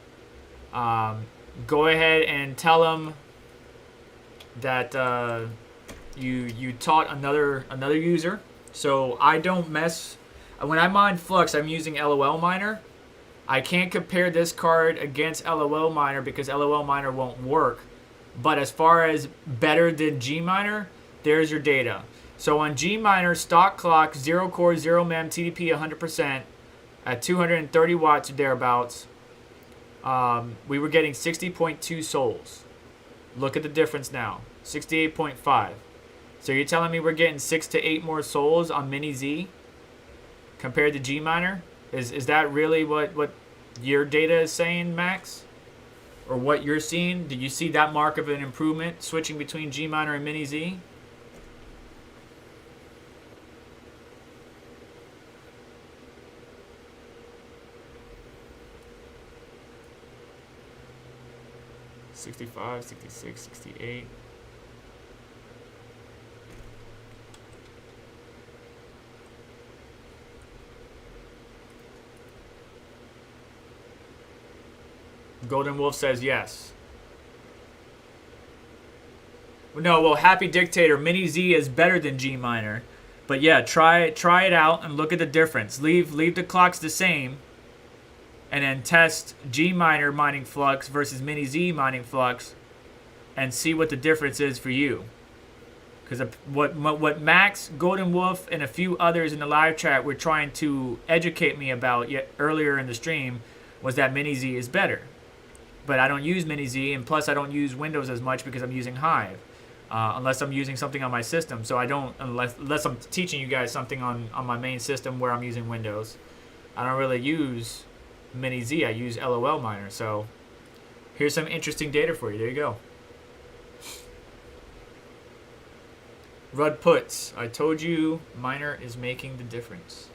go ahead and tell them that you taught another user. So I don't mess when I mine Flux. I'm using LOL miner. I can't compare this card against LOL miner because LOL miner won't work. But as far as better than G miner, there's your data. So on G miner, stock clock, 0 core, 0 mem, TDP 100% at 230 watts or thereabouts. We were getting 60.2 souls. Look at the difference now, 68.5. So you're telling me we're getting 6 to 8 more souls on Mini Z compared to G miner? Is that really what your data is saying, Max? Or what you're seeing? Did you see that mark of an improvement switching between G miner and Mini Z? $65, $66, $68. Golden Wolf says yes. No, well, Happy Dictator, Mini Z is better than G miner. But yeah, try it out and look at the difference. Leave the clocks the same, and then test G miner mining Flux versus Mini Z mining Flux, and see what the difference is for you. Because what Max, Golden Wolf, and a few others in the live chat were trying to educate me about yet earlier in the stream was that Mini Z is better. But I don't use Mini Z, and plus I don't use Windows as much because I'm using Hive, unless I'm using something on my system. So I don't, unless I'm teaching you guys something on my main system where I'm using Windows. I don't really use Mini Z. I use LOL miner. So here's some interesting data for you. There you go. Rud puts, I told you miner is making the difference.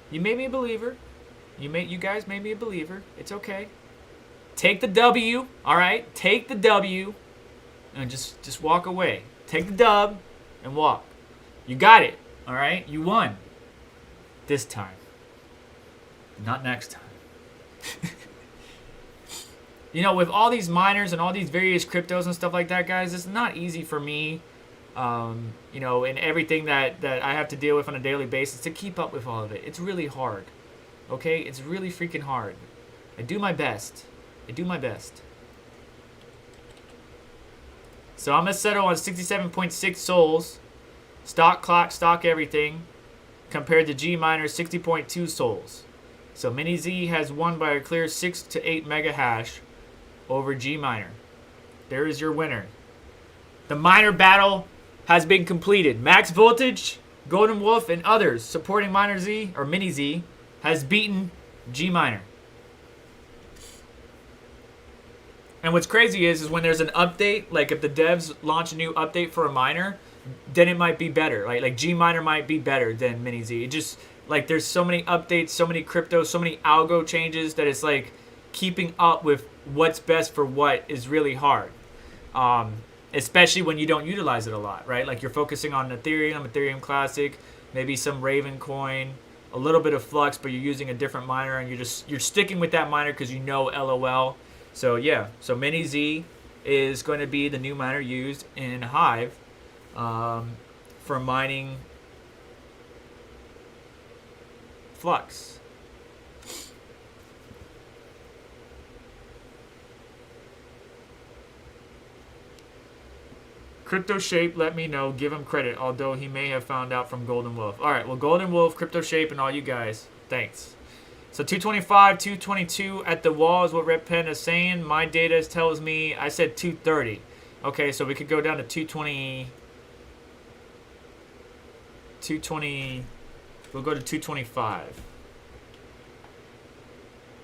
You made me a believer. You guys made me a believer. It's okay. Take the W, all right? Take the W and just walk away. Take the dub and walk. You got it, all right? You won. This time. Not next time. You know, with all these miners and all these various cryptos and stuff like that, guys, it's not easy for me, you know, and everything that I have to deal with on a daily basis to keep up with all of it. It's really hard. Okay, it's really freaking hard. I do my best. I do my best. So I'm going to settle on 67.6 souls. Stock clock, stock everything. Compared to G miner, 60.2 souls. So Mini Z has won by a clear 6 to 8 mega hash over G miner. There is your winner. The miner battle has been completed. Max Voltage, Golden Wolf, and others supporting Miner Z or Mini Z has beaten G miner. And what's crazy is when there's an update, like if the devs launch a new update for a miner, then it might be better. Like G miner might be better than Mini Z. It just like there's so many updates, so many crypto, so many algo changes that it's like keeping up with what's best for what is really hard. Especially when you don't utilize it a lot, right? Like you're focusing on Ethereum Classic, maybe some Ravencoin, a little bit of Flux, but you're using a different miner and you're sticking with that miner because you know LOL. So yeah, so Mini Z is going to be the new miner used in Hive for mining Flux. Crypto Shape, let me know. Give him credit, although he may have found out from Golden Wolf. All right, well, Golden Wolf, Crypto Shape, and all you guys, thanks. So 225, 222 at the wall is what Red Pen is saying. My data tells me I said 230. Okay, so we could go down to 220. 220. We'll go to 225.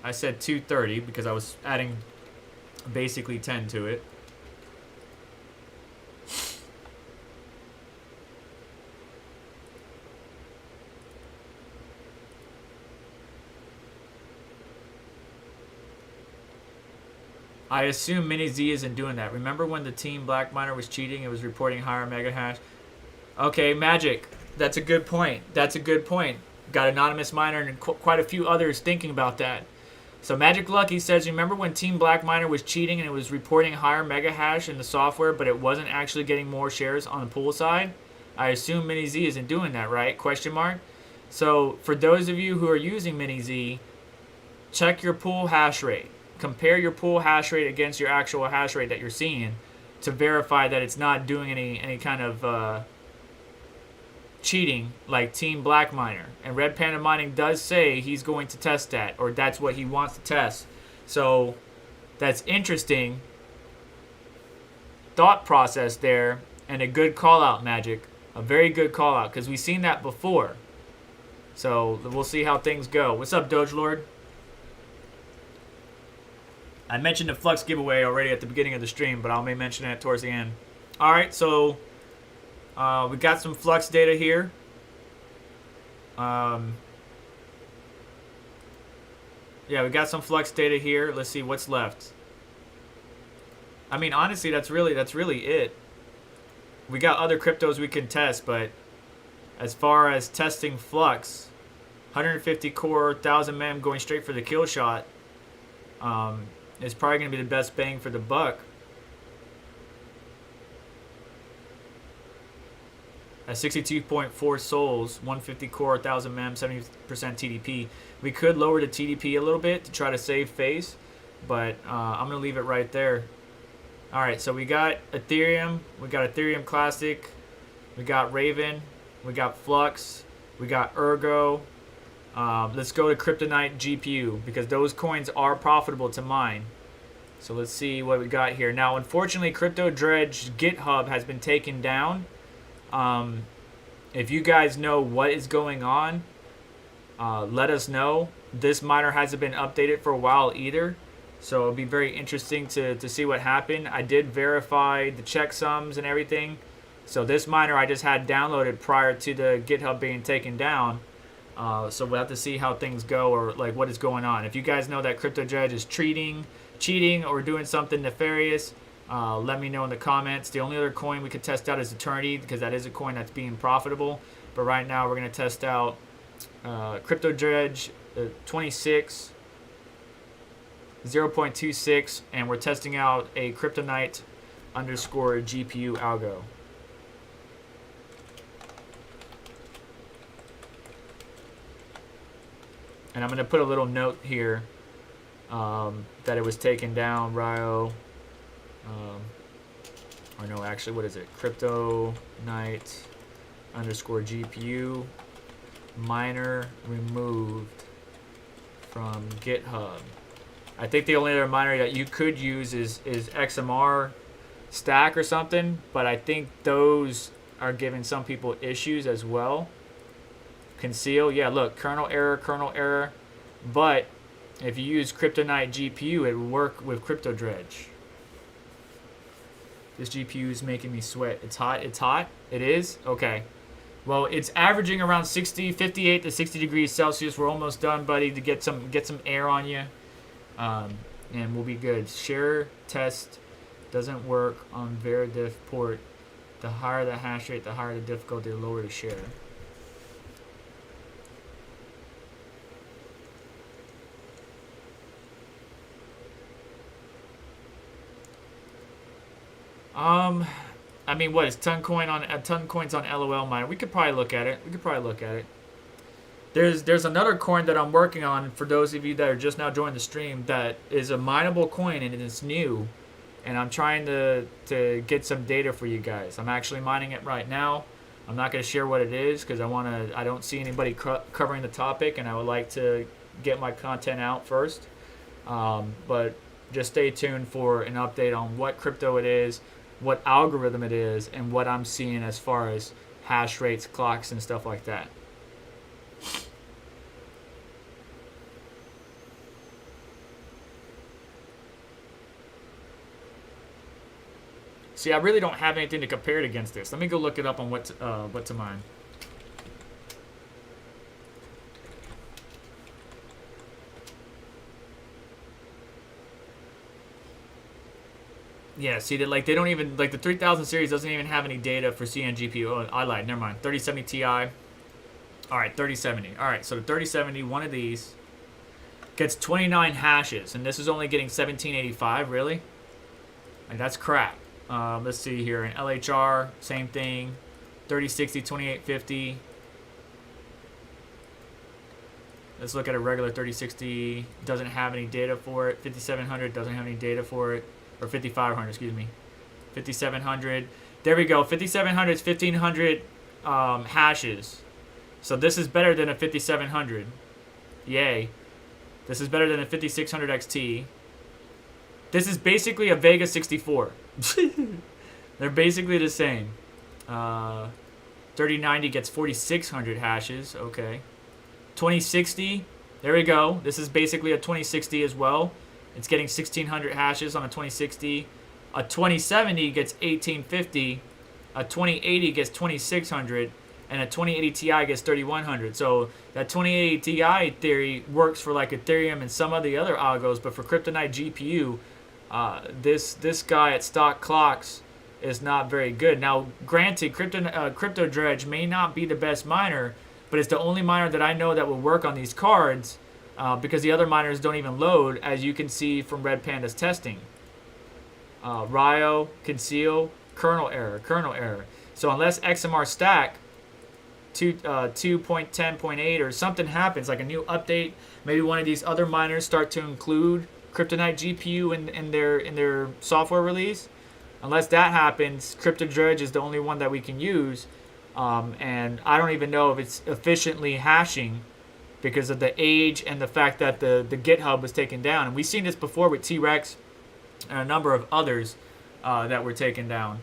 I said 230 because I was adding basically 10 to it. I assume Mini Z isn't doing that. Remember when the team Black Miner was cheating? It was reporting higher mega hash. Okay, Magic. That's a good point. That's a good point. Got Anonymous Miner and quite a few others thinking about that. So Magic Lucky says, remember when Team Black Miner was cheating and it was reporting higher mega hash in the software, but it wasn't actually getting more shares on the pool side? I assume Mini Z isn't doing that, right? Question mark. So for those of you who are using Mini Z, check your pool hash rate. Compare your pool hash rate against your actual hash rate that you're seeing to verify that it's not doing any kind of cheating like Team Black Miner. And Red Panda Mining does say he's going to test that, or that's what he wants to test. So that's interesting thought process there, and a good call out, Magic. A very good call out, because we've seen that before. So we'll see how things go. What's up, Doge Lord? I mentioned the Flux giveaway already at the beginning of the stream, but I may mention it towards the end. All right, so we got some Flux data here. Yeah, we got some Flux data here. Let's see what's left. I mean, honestly, that's really it. We got other cryptos we can test, but as far as testing Flux, 150 core, 1000 mem going straight for the kill shot. It's probably going to be the best bang for the buck. At 62.4 souls, 150 core, 1000 mem, 70% TDP. We could lower the TDP a little bit to try to save face, but I'm going to leave it right there. All right, so we got Ethereum, we got Ethereum Classic, we got Raven, we got Flux, we got Ergo. Let's go to Kryptonite GPU because those coins are profitable to mine. So let's see what we got here. Now, unfortunately, Crypto Dredge GitHub has been taken down. If you guys know what is going on, let us know. This miner hasn't been updated for a while either. So it'll be very interesting to see what happened. I did verify the checksums and everything. So this miner I just had downloaded prior to the GitHub being taken down. So we'll have to see how things go, or like what is going on. If you guys know that Crypto Judge is cheating or doing something nefarious, let me know in the comments. The only other coin we could test out is Eternity, because that is a coin that's being profitable. But right now we're going to test out Crypto Dredge 26, 0.26, and we're testing out a Kryptonite underscore GPU algo. And I'm going to put a little note here that it was taken down, Ryo. Or no, actually, what is it? Kryptonite underscore GPU miner removed from GitHub. I think the only other miner that you could use is XMR Stack or something, but I think those are giving some people issues as well. Conceal, yeah, look, kernel error, but if you use Kryptonite GPU, it will work with Crypto Dredge. This GPU is making me sweat. It's hot, it is? Okay. Well, it's averaging around 58 to 60 degrees Celsius. We're almost done, buddy, to get some air on you. And we'll be good. Share test doesn't work on Veridiff port. The higher the hash rate, the higher the difficulty, the lower the share. I mean, what is ton coins on LOL miner? We could probably look at it. There's another coin that I'm working on for those of you that are just now joining the stream that is a mineable coin and it's new, and I'm trying to get some data for you guys. I'm actually mining it right now. I'm not going to share what it is because I don't see anybody covering the topic, and I would like to get my content out first. But just stay tuned for an update on what crypto it is, what algorithm it is, and what I'm seeing as far as hash rates, clocks, and stuff like that. See, I really don't have anything to compare it against this. Let me go look it up on what to mine. Yeah, see, they don't even, like, the 3000 series doesn't even have any data for CN GPU. Oh, I lied, never mind. 3070 Ti. All right, 3070. All right, so the 3070, one of these, gets 29 hashes, and this is only getting 1785, really? Like, that's crap. Let's see here. An LHR, same thing. 3060, 2850. Let's look at a regular 3060. Doesn't have any data for it. 5700 doesn't have any data for it. Or 5500, excuse me. 5700. There we go. 5700 is 1500 hashes. So this is better than a 5700. Yay. This is better than a 5600 XT. This is basically a Vega 64. They're basically the same. 3090 gets 4600 hashes. Okay. 2060. There we go. This is basically a 2060 as well. It's getting 1600 hashes on a 2060. A 2070 gets 1850. A 2080 gets 2600. And a 2080 Ti gets 3100. So that 2080 Ti theory works for like Ethereum and some of the other algos, but for Kryptonite GPU, this guy at Stock Clocks is not very good. Now, granted, Crypto Dredge may not be the best miner, but it's the only miner that I know that will work on these cards because the other miners don't even load, as you can see from Red Panda's testing. Ryo, Conceal, kernel error. So unless XMR Stack 2.10.8 or something happens, like a new update, maybe one of these other miners start to include Kryptonite GPU in their software release. Unless that happens, Crypto Dredge is the only one that we can use, and I don't even know if it's efficiently hashing because of the age and the fact that the GitHub was taken down. And we've seen this before with T-Rex and a number of others that were taken down.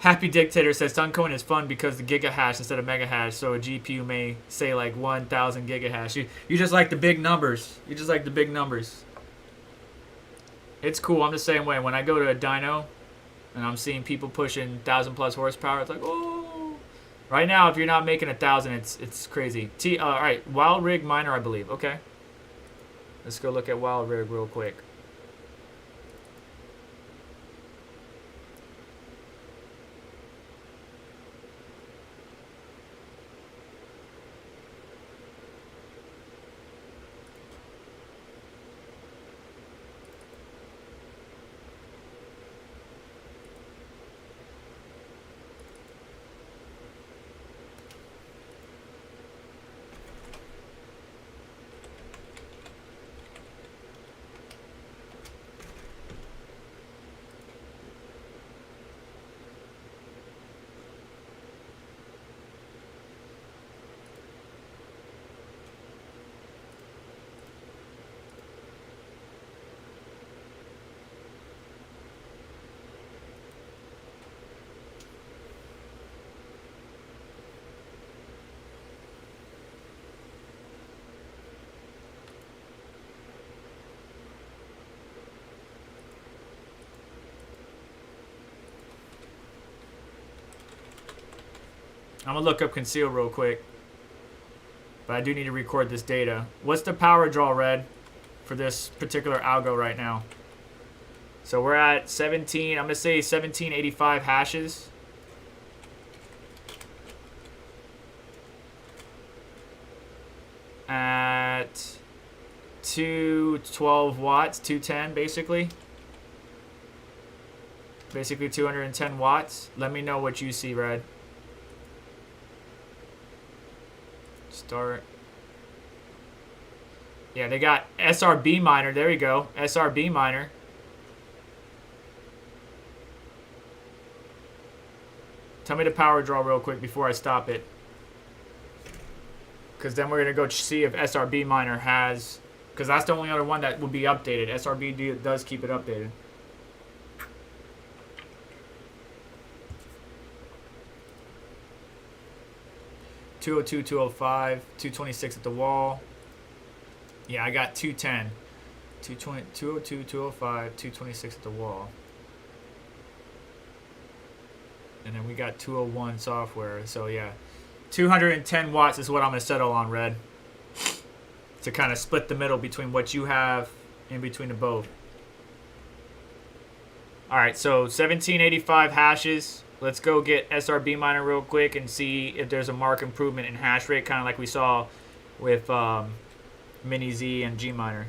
Happy Dictator says Suncoin is fun because the giga hash instead of mega hash, so a GPU may say like 1000 giga hash. You just like the big numbers. You just like the big numbers. It's cool. I'm the same way. When I go to a dyno and I'm seeing people pushing 1000+ horsepower, it's like, oh. Right now, if you're not making 1000, it's crazy. All right, Wild Rig Miner, I believe. Okay. Let's go look at Wild Rig real quick. I'm going to look up Conceal real quick. But I do need to record this data. What's the power draw, Red, for this particular algo right now? So we're at 17, I'm going to say 1785 hashes. At 212 watts, 210 basically. Basically 210 watts. Let me know what you see, Red. Start. Yeah, they got SRB miner. There you go. SRB miner. Tell me the power draw real quick before I stop it. Because then we're going to go see if SRB miner has... Because that's the only other one that would be updated. SRB does keep it updated. $202, $205, $226 at the wall. Yeah, I got 210. $202, $205, $226 at the wall. And then we got 201 software. So yeah, 210 watts is what I'm going to settle on, Red. To kind of split the middle between what you have in between the both. Alright, so 1785 hashes. Let's go get SRB miner real quick and see if there's a marked improvement in hash rate, kind of like we saw with Mini Z and G miner.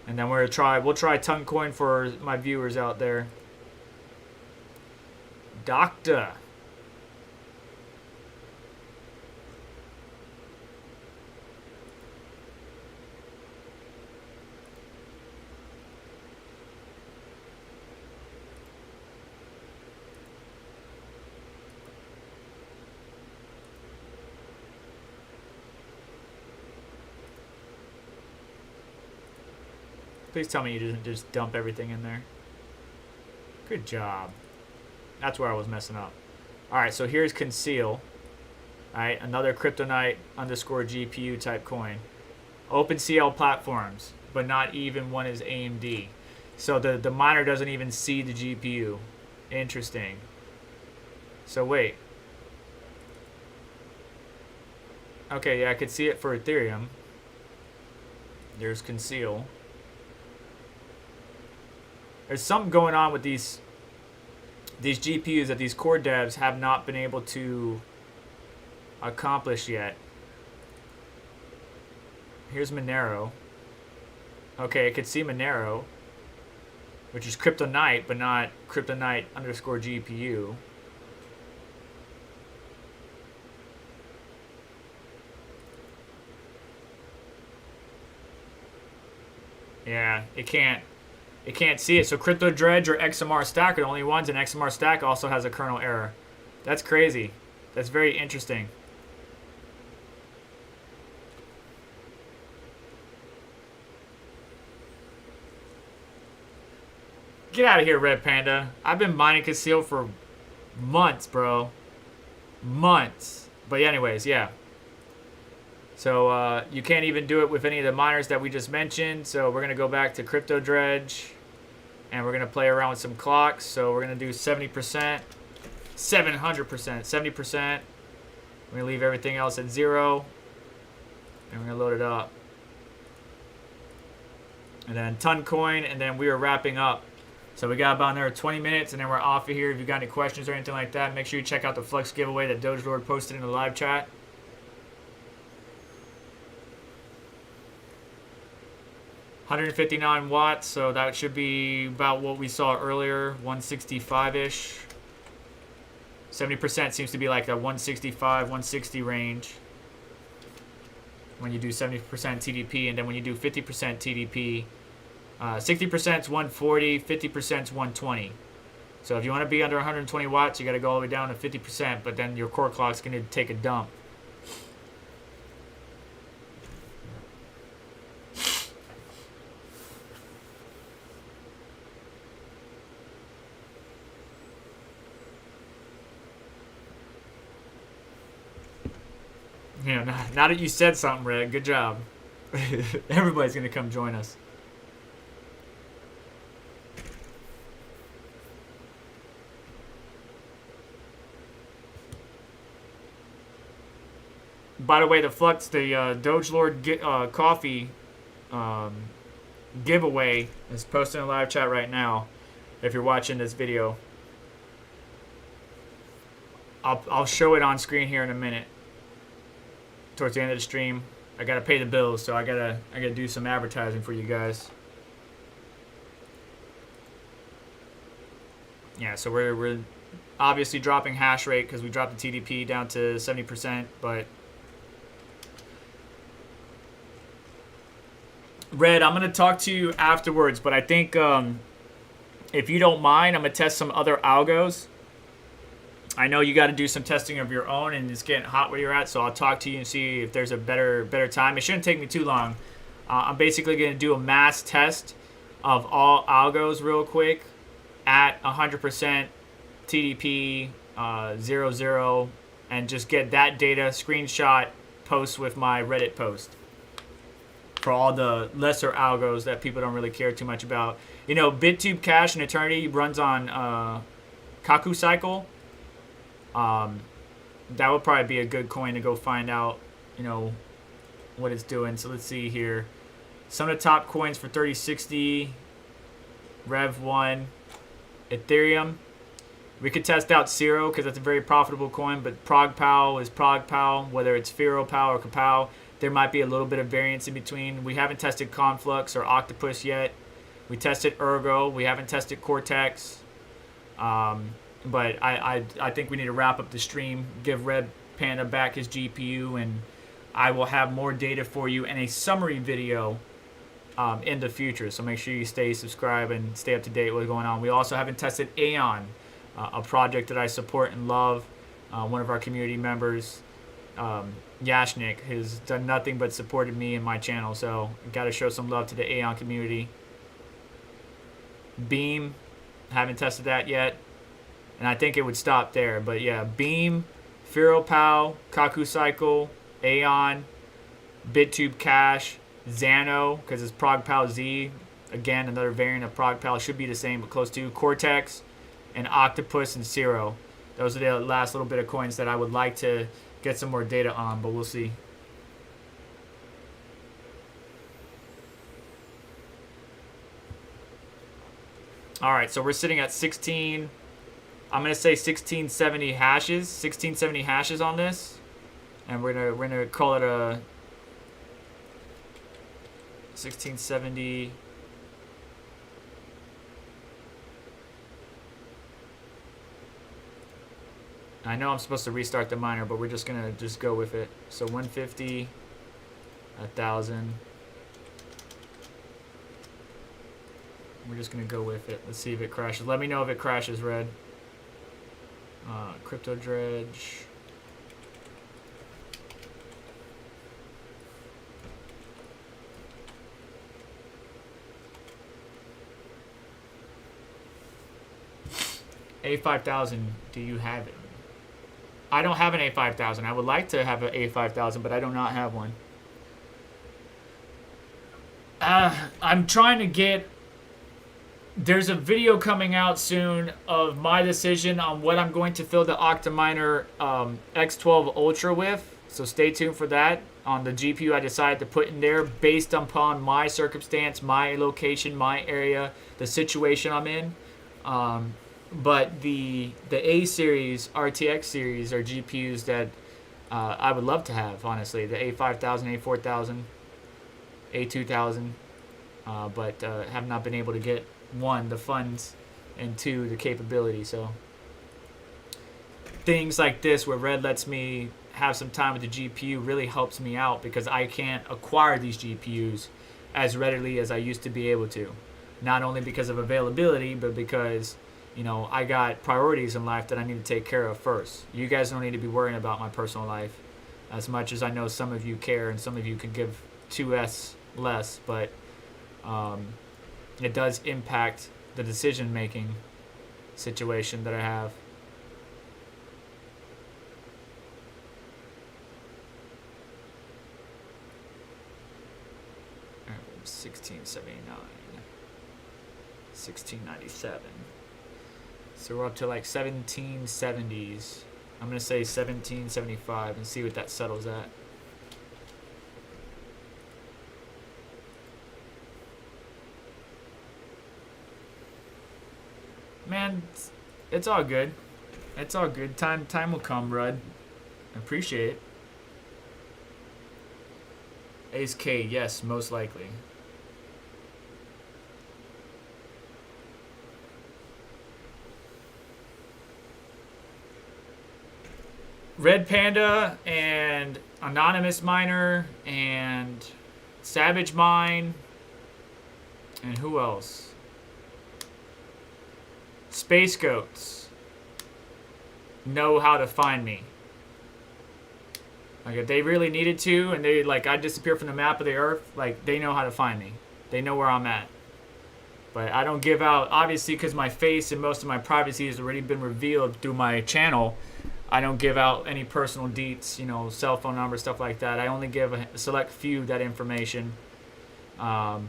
And then we'll try Toncoin for my viewers out there. Doctor. Please tell me you didn't just dump everything in there. Good job. That's where I was messing up. Alright, so here's Conceal. Alright, another Kryptonite underscore GPU type coin. OpenCL platforms, but not even one is AMD. So the miner doesn't even see the GPU. Interesting. So wait. Okay, yeah, I could see it for Ethereum. There's Conceal. There's something going on with these GPUs that these core devs have not been able to accomplish yet. Here's Monero. Okay, I could see Monero, which is Kryptonite, but not Kryptonite underscore GPU. Yeah, it can't see it. So Crypto Dredge or XMR Stack are the only ones, and XMR Stack also has a kernel error. That's crazy. That's very interesting. Get out of here, Red Panda. I've been mining Conceal for months, bro. Months. But anyways, yeah. So you can't even do it with any of the miners that we just mentioned. So we're going to go back to Crypto Dredge. And we're going to play around with some clocks. So we're going to do 70%, 700%, 70%. We're going to leave everything else at 0. And we're going to load it up. And then Toncoin. And then we are wrapping up. So we got about another 20 minutes. And then we're off of here. If you got any questions or anything like that, make sure you check out the Flux giveaway that Doge Lord posted in the live chat. $159 watts, so that should be about what we saw earlier, 165-ish. 70% seems to be like that 165, 160 range when you do 70% TDP, and then when you do 50% TDP, 60% is 140, 50% is 120. So if you want to be under 120 watts, you got to go all the way down to 50%, but then your core clock's going to take a dump. You know, now that you said something, Red, good job. Everybody's going to come join us. By the way, the Flux, the Doge Lord coffee giveaway is posted in the live chat right now. If you're watching this video, I'll show it on screen here in a minute. Towards the end of the stream, I gotta pay the bills, so I gotta do some advertising for you guys. Yeah, so we're obviously dropping hash rate because we dropped the TDP down to 70%, but Red, I'm going to talk to you afterwards, but I think if you don't mind, I'm going to test some other algos. I know you got to do some testing of your own, and it's getting hot where you're at, so I'll talk to you and see if there's a better time. It shouldn't take me too long. I'm basically going to do a mass test of all algos real quick at 100% TDP 00, and just get that data screenshot, post with my Reddit post for all the lesser algos that people don't really care too much about. You know, BitTube Cash and Eternity runs on Kaku Cycle. That would probably be a good coin to go find out, you know, what it's doing. So let's see here. Some of the top coins for 3060, Rev1, Ethereum. We could test out Zero because that's a very profitable coin, but ProgPow is ProgPow, whether it's FearoPow or Kapow. There might be a little bit of variance in between. We haven't tested Conflux or Octopus yet. We tested Ergo. We haven't tested Cortex. But I think we need to wrap up the stream, give Red Panda back his GPU, and I will have more data for you in a summary video in the future. So make sure you stay subscribed and stay up to date with what's going on. We also haven't tested Aeon, a project that I support and love. One of our community members, Yashnik, has done nothing but supported me and my channel. So got to show some love to the Aeon community. Beam, haven't tested that yet. And I think it would stop there. But yeah, Beam, FearoPow, Kaku Cycle, Aeon, BitTube Cash, Xano, because it's ProgPow Z. Again, another variant of ProgPow. Should be the same, but close to. Cortex, and Octopus, and Zero. Those are the last little bit of coins that I would like to get some more data on, but we'll see. All right, so we're sitting at 16... I'm going to say 1670 hashes, 1670 hashes on this. And we're gonna call it a 1670. I know I'm supposed to restart the miner, but we're just going to go with it. So 150, 1000. We're just going to go with it. Let's see if it crashes. Let me know if it crashes, Red. Crypto Dredge. A5000, do you have it? I don't have an A5000. I would like to have an A5000, but I do not have one. I'm trying to get... There's a video coming out soon of my decision on what I'm going to fill the Octaminer X12 Ultra with. So stay tuned for that on the GPU I decided to put in there based upon my circumstance, my location, my area, the situation I'm in. But the A series, RTX series are GPUs that I would love to have, honestly. The A5000, A4000, A2000. But have not been able to get, one, the funds, and two, the capability. So things like this where Red lets me have some time with the GPU really helps me out because I can't acquire these GPUs as readily as I used to be able to. Not only because of availability, but because, you know, I got priorities in life that I need to take care of first. You guys don't need to be worrying about my personal life as much as I know some of you care and some of you can give 2S less, but it does impact the decision-making situation that I have. All right, 1679, 1697. So we're up to like 1770s. I'm gonna say 1775 and see what that settles at. Man, it's all good. It's all good. Time will come, Rudd. I appreciate it. Ace K, yes, most likely. Red Panda and Anonymous Miner and Savage Mine and who else? Space Goats know how to find me. Like if they really needed to and they like I disappear from the map of the earth, like they know how to find me. They know where I'm at. But I don't give out, obviously because my face and most of my privacy has already been revealed through my channel. I don't give out any personal deets, you know, cell phone numbers, stuff like that. I only give a select few that information because,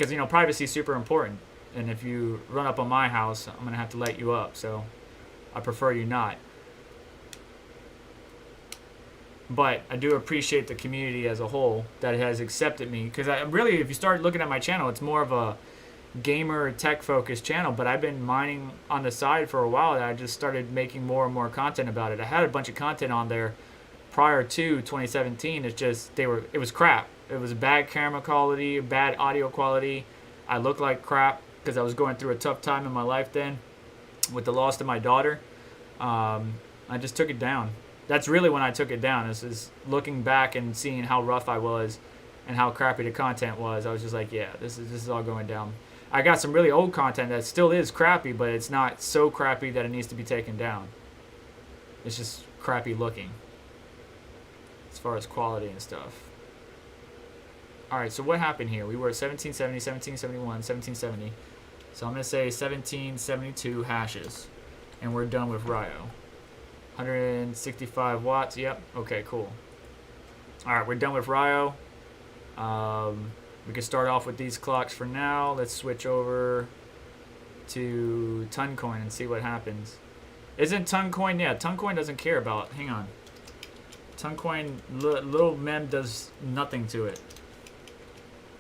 you know, privacy is super important. And if you run up on my house, I'm going to have to let you up. So I prefer you not. But I do appreciate the community as a whole that has accepted me. Because I really, if you start looking at my channel, it's more of a gamer tech focused channel, but I've been mining on the side for a while. I just started making more and more content about it. I had a bunch of content on there prior to 2017. It's just it was crap. It was bad camera quality, bad audio quality. I looked like crap because I was going through a tough time in my life then with the loss of my daughter. I just took it down. That's really when I took it down. This is looking back and seeing how rough I was and how crappy the content was. I was just like, yeah, this is all going down. I got some really old content that still is crappy, but it's not so crappy that it needs to be taken down. It's just crappy looking as far as quality and stuff. Alright, so what happened here? We were at 1770, 1771, 1770. So I'm going to say 1772 hashes. And we're done with Ryo. 165 watts. Yep. Okay, cool. Alright, we're done with Ryo. We can start off with these clocks for now. Let's switch over to Toncoin and see what happens. Isn't Toncoin? Yeah, Toncoin doesn't care about. Hang on. Toncoin, little mem does nothing to it.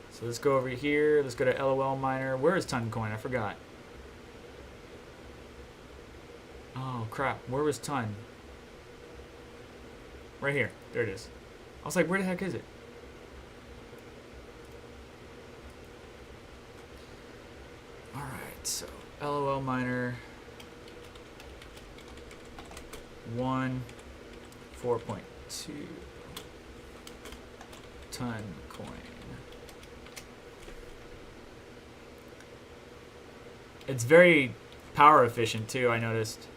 So let's go over here. Let's go to LOL miner. Where is Toncoin? I forgot. Oh crap! Where was Ton? Right here. There it is. I was like, where the heck is it? Alright, so LOL miner 1 4.2 ton coin. It's very power efficient too, I noticed.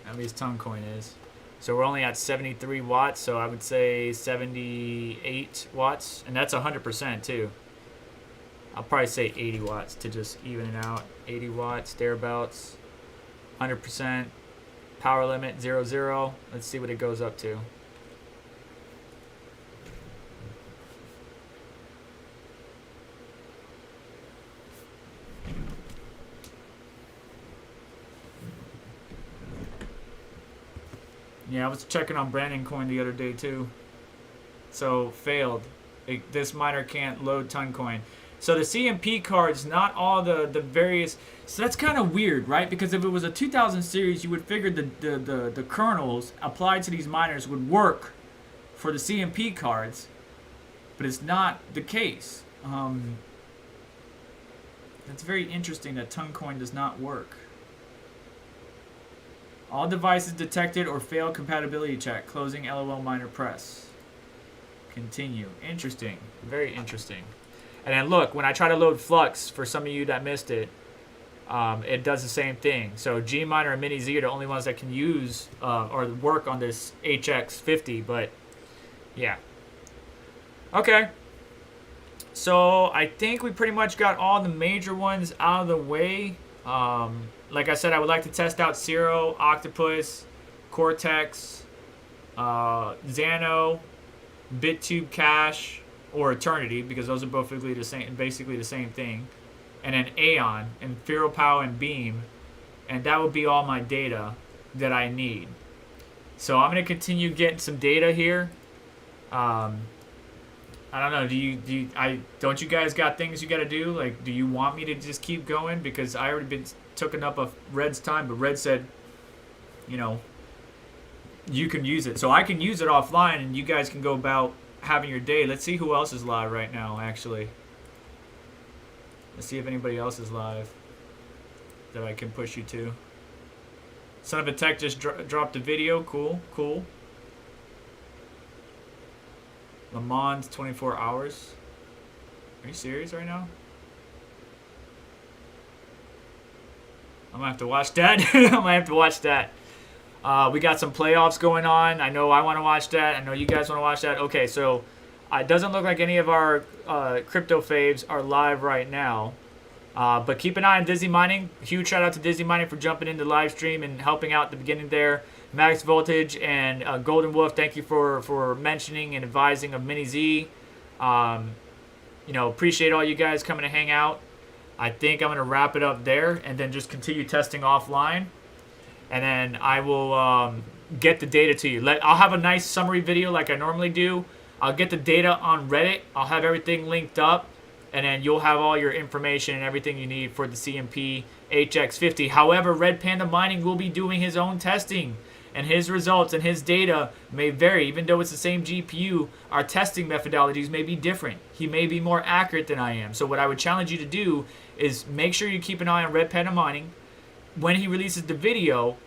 At least Toncoin is. So we're only at 73 watts, so I would say 78 watts. And that's 100% too. I'll probably say 80 watts to just even it out. 80 watts, thereabouts. 100%. Power limit, 0. Let's see what it goes up to. Yeah, I was checking on Ravencoin the other day too. So failed. This miner can't load Toncoin. So the CMP cards, not all the various. So that's kind of weird, right? Because if it was a 2000 series, you would figure the kernels applied to these miners would work for the CMP cards, but it's not the case. That's very interesting that Toncoin does not work. All devices detected or failed compatibility check. Closing LOL miner press. Continue. Interesting. Very interesting. And then look, when I try to load Flux, for some of you that missed it, it does the same thing. So Gminer and Mini Z are the only ones that can use or work on this HX50, but yeah. Okay. So I think we pretty much got all the major ones out of the way. Like I said, I would like to test out Zero, Octopus, Cortex, Xano, BitTube Cache, or Eternity, because those are both basically the same thing. And then Aeon, and FeroPow, and Beam. And that would be all my data that I need. So I'm going to continue getting some data here. I don't know, don't you guys got things you got to do? Like, do you want me to just keep going? Because I already been taking up of Red's time, but Red said, you know, you can use it. So I can use it offline, and you guys can go about having your day. Let's see who else is live right now, actually. Let's see if anybody else is live. that I can push you to. Son of a Tech just dropped a video. Cool, cool. Le Mans 24 hours. Are you serious right now? I'm gonna have to watch that. I'm gonna have to watch that. We got some playoffs going on. I know I want to watch that. I know you guys want to watch that. Okay, so it doesn't look like any of our crypto faves are live right now. But keep an eye on Dizzy Mining. Huge shout out to Dizzy Mining for jumping into the live stream and helping out at the beginning there. Max Voltage and Golden Wolf, thank you for mentioning and advising of Mini Z. You know, appreciate all you guys coming to hang out. I think I'm going to wrap it up there and then just continue testing offline. And then I will get the data to you. I'll have a nice summary video like I normally do. I'll get the data on Reddit. I'll have everything linked up. And then you'll have all your information and everything you need for the CMP HX50. However, Red Panda Mining will be doing his own testing. And his results and his data may vary. Even though it's the same GPU, our testing methodologies may be different. He may be more accurate than I am. So what I would challenge you to do is make sure you keep an eye on Red Panda Mining. When he releases the video,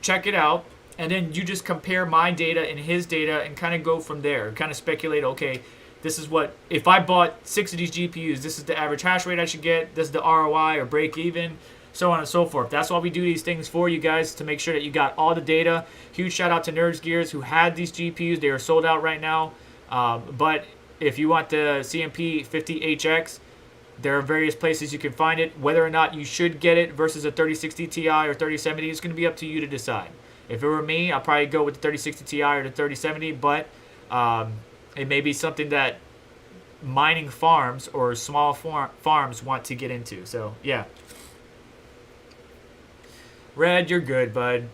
check it out. And then you just compare my data and his data and kind of go from there. Kind of speculate, okay, this is what, if I bought 6 of these GPUs, this is the average hash rate I should get. This is the ROI or break even. So on and so forth. That's why we do these things for you guys, to make sure that you got all the data. Huge shout out to Nerds Gears who had these GPUs. They are sold out right now. But if you want the CMP 50HX, there are various places you can find it. Whether or not you should get it versus a 3060 Ti or 3070 is going to be up to you to decide. If it were me, I'll probably go with the 3060 Ti or the 3070, but it may be something that mining farms or small farms want to get into. So, yeah. Red, you're good, bud.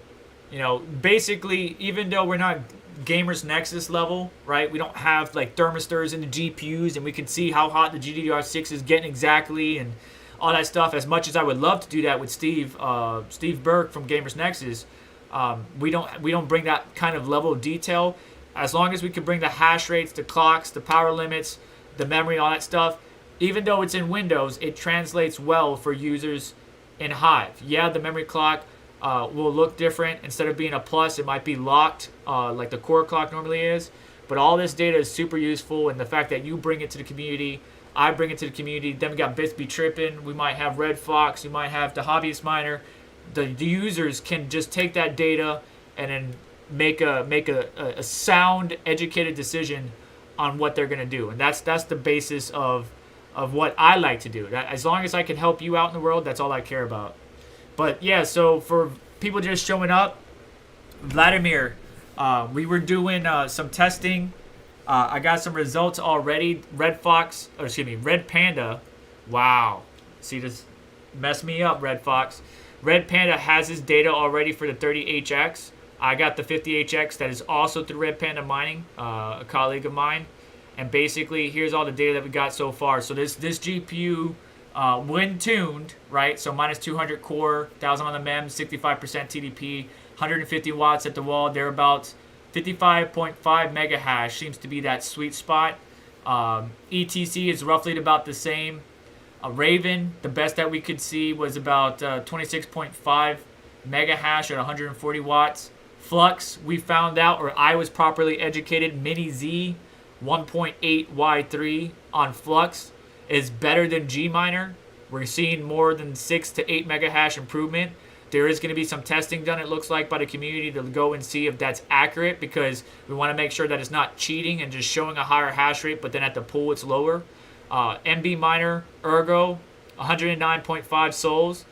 You know, basically, even though we're not Gamers Nexus level, right? We don't have like thermistors in the GPUs, and we can see how hot the GDDR6 is getting exactly, and all that stuff. As much as I would love to do that with Steve Burke from Gamers Nexus, we don't bring that kind of level of detail. As long as we can bring the hash rates, the clocks, the power limits, the memory, all that stuff. Even though it's in Windows, it translates well for users in Hive. Yeah, the memory clock will look different. Instead of being a plus, it might be locked like the core clock normally is. But all this data is super useful, and the fact that you bring it to the community, I bring it to the community. Then we got Bits Be Trippin'. We might have Red Fox. We might have the Hobbyist Miner. The users can just take that data and then make a sound, educated decision on what they're gonna do, and that's the basis of what I like to do. As long as I can help you out in the world, that's all I care about. But yeah, so for people just showing up, Vladimir, we were doing some testing. I got some results already. Red Panda. Wow, see, this messed me up, Red Fox. Red Panda has his data already for the 30HX. I got the 50HX that is also through Red Panda Mining, a colleague of mine. And basically, here's all the data that we got so far. So this GPU, when tuned, right? So minus 200 core, 1000 on the MEMS, 65% TDP, 150 watts at the wall. They're about 55.5 mega hash seems to be that sweet spot. ETC is roughly about the same. Raven, the best that we could see was about 26.5 mega hash at 140 watts. Flux, we found out, or I was properly educated, Mini Z 1.8 Y3 on Flux is better than Gminer. We're seeing more than 6 to 8 mega hash improvement. There is going to be some testing done, it looks like, by the community to go and see if that's accurate, because we want to make sure that it's not cheating and just showing a higher hash rate, but then at the pool it's lower. MB Miner, Ergo, 109.5 souls,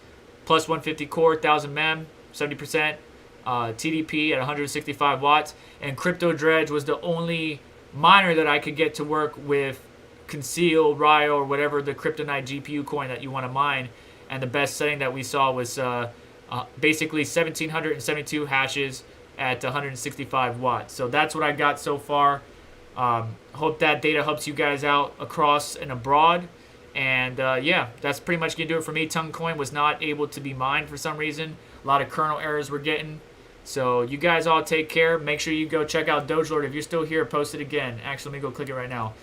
plus 150 core, 1000 mem, 70% TDP at 165 watts. And Crypto Dredge was the only miner that I could get to work with Conceal, Ryo, or whatever the Kryptonite GPU coin that you want to mine. And the best setting that we saw was basically 1772 hashes at 165 watts. So that's what I got so far. Hope that data helps you guys out across and abroad. And yeah, that's pretty much going to do it for me. Tonguecoin was not able to be mined for some reason. A lot of kernel errors we're getting. So you guys all take care. Make sure you go check out Dogelord. If you're still here, post it again. Actually, let me go click it right now.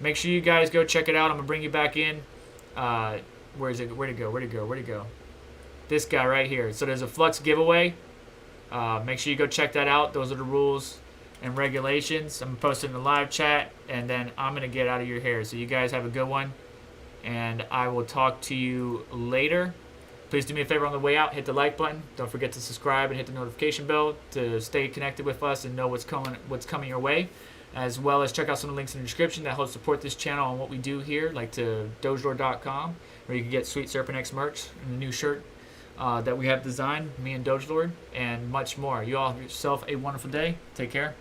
Make sure you guys go check it out. I'm going to bring you back in. Where is it? Where'd it go? Where'd it go? Where'd it go? this guy right here. So there's a Flux giveaway. Make sure you go check that out. Those are the rules and regulations. I'm posting in the live chat, and then I'm going to get out of your hair. So you guys have a good one, and I will talk to you later. Please do me a favor on the way out. Hit the like button. Don't forget to subscribe and hit the notification bell to stay connected with us and know what's coming your way. As well as check out some of the links in the description that help support this channel and what we do here, like to dogelord.com, where you can get sweet Serpent X merch and a new shirt that we have designed, me and Dogelord, and much more. You all have yourself a wonderful day. Take care.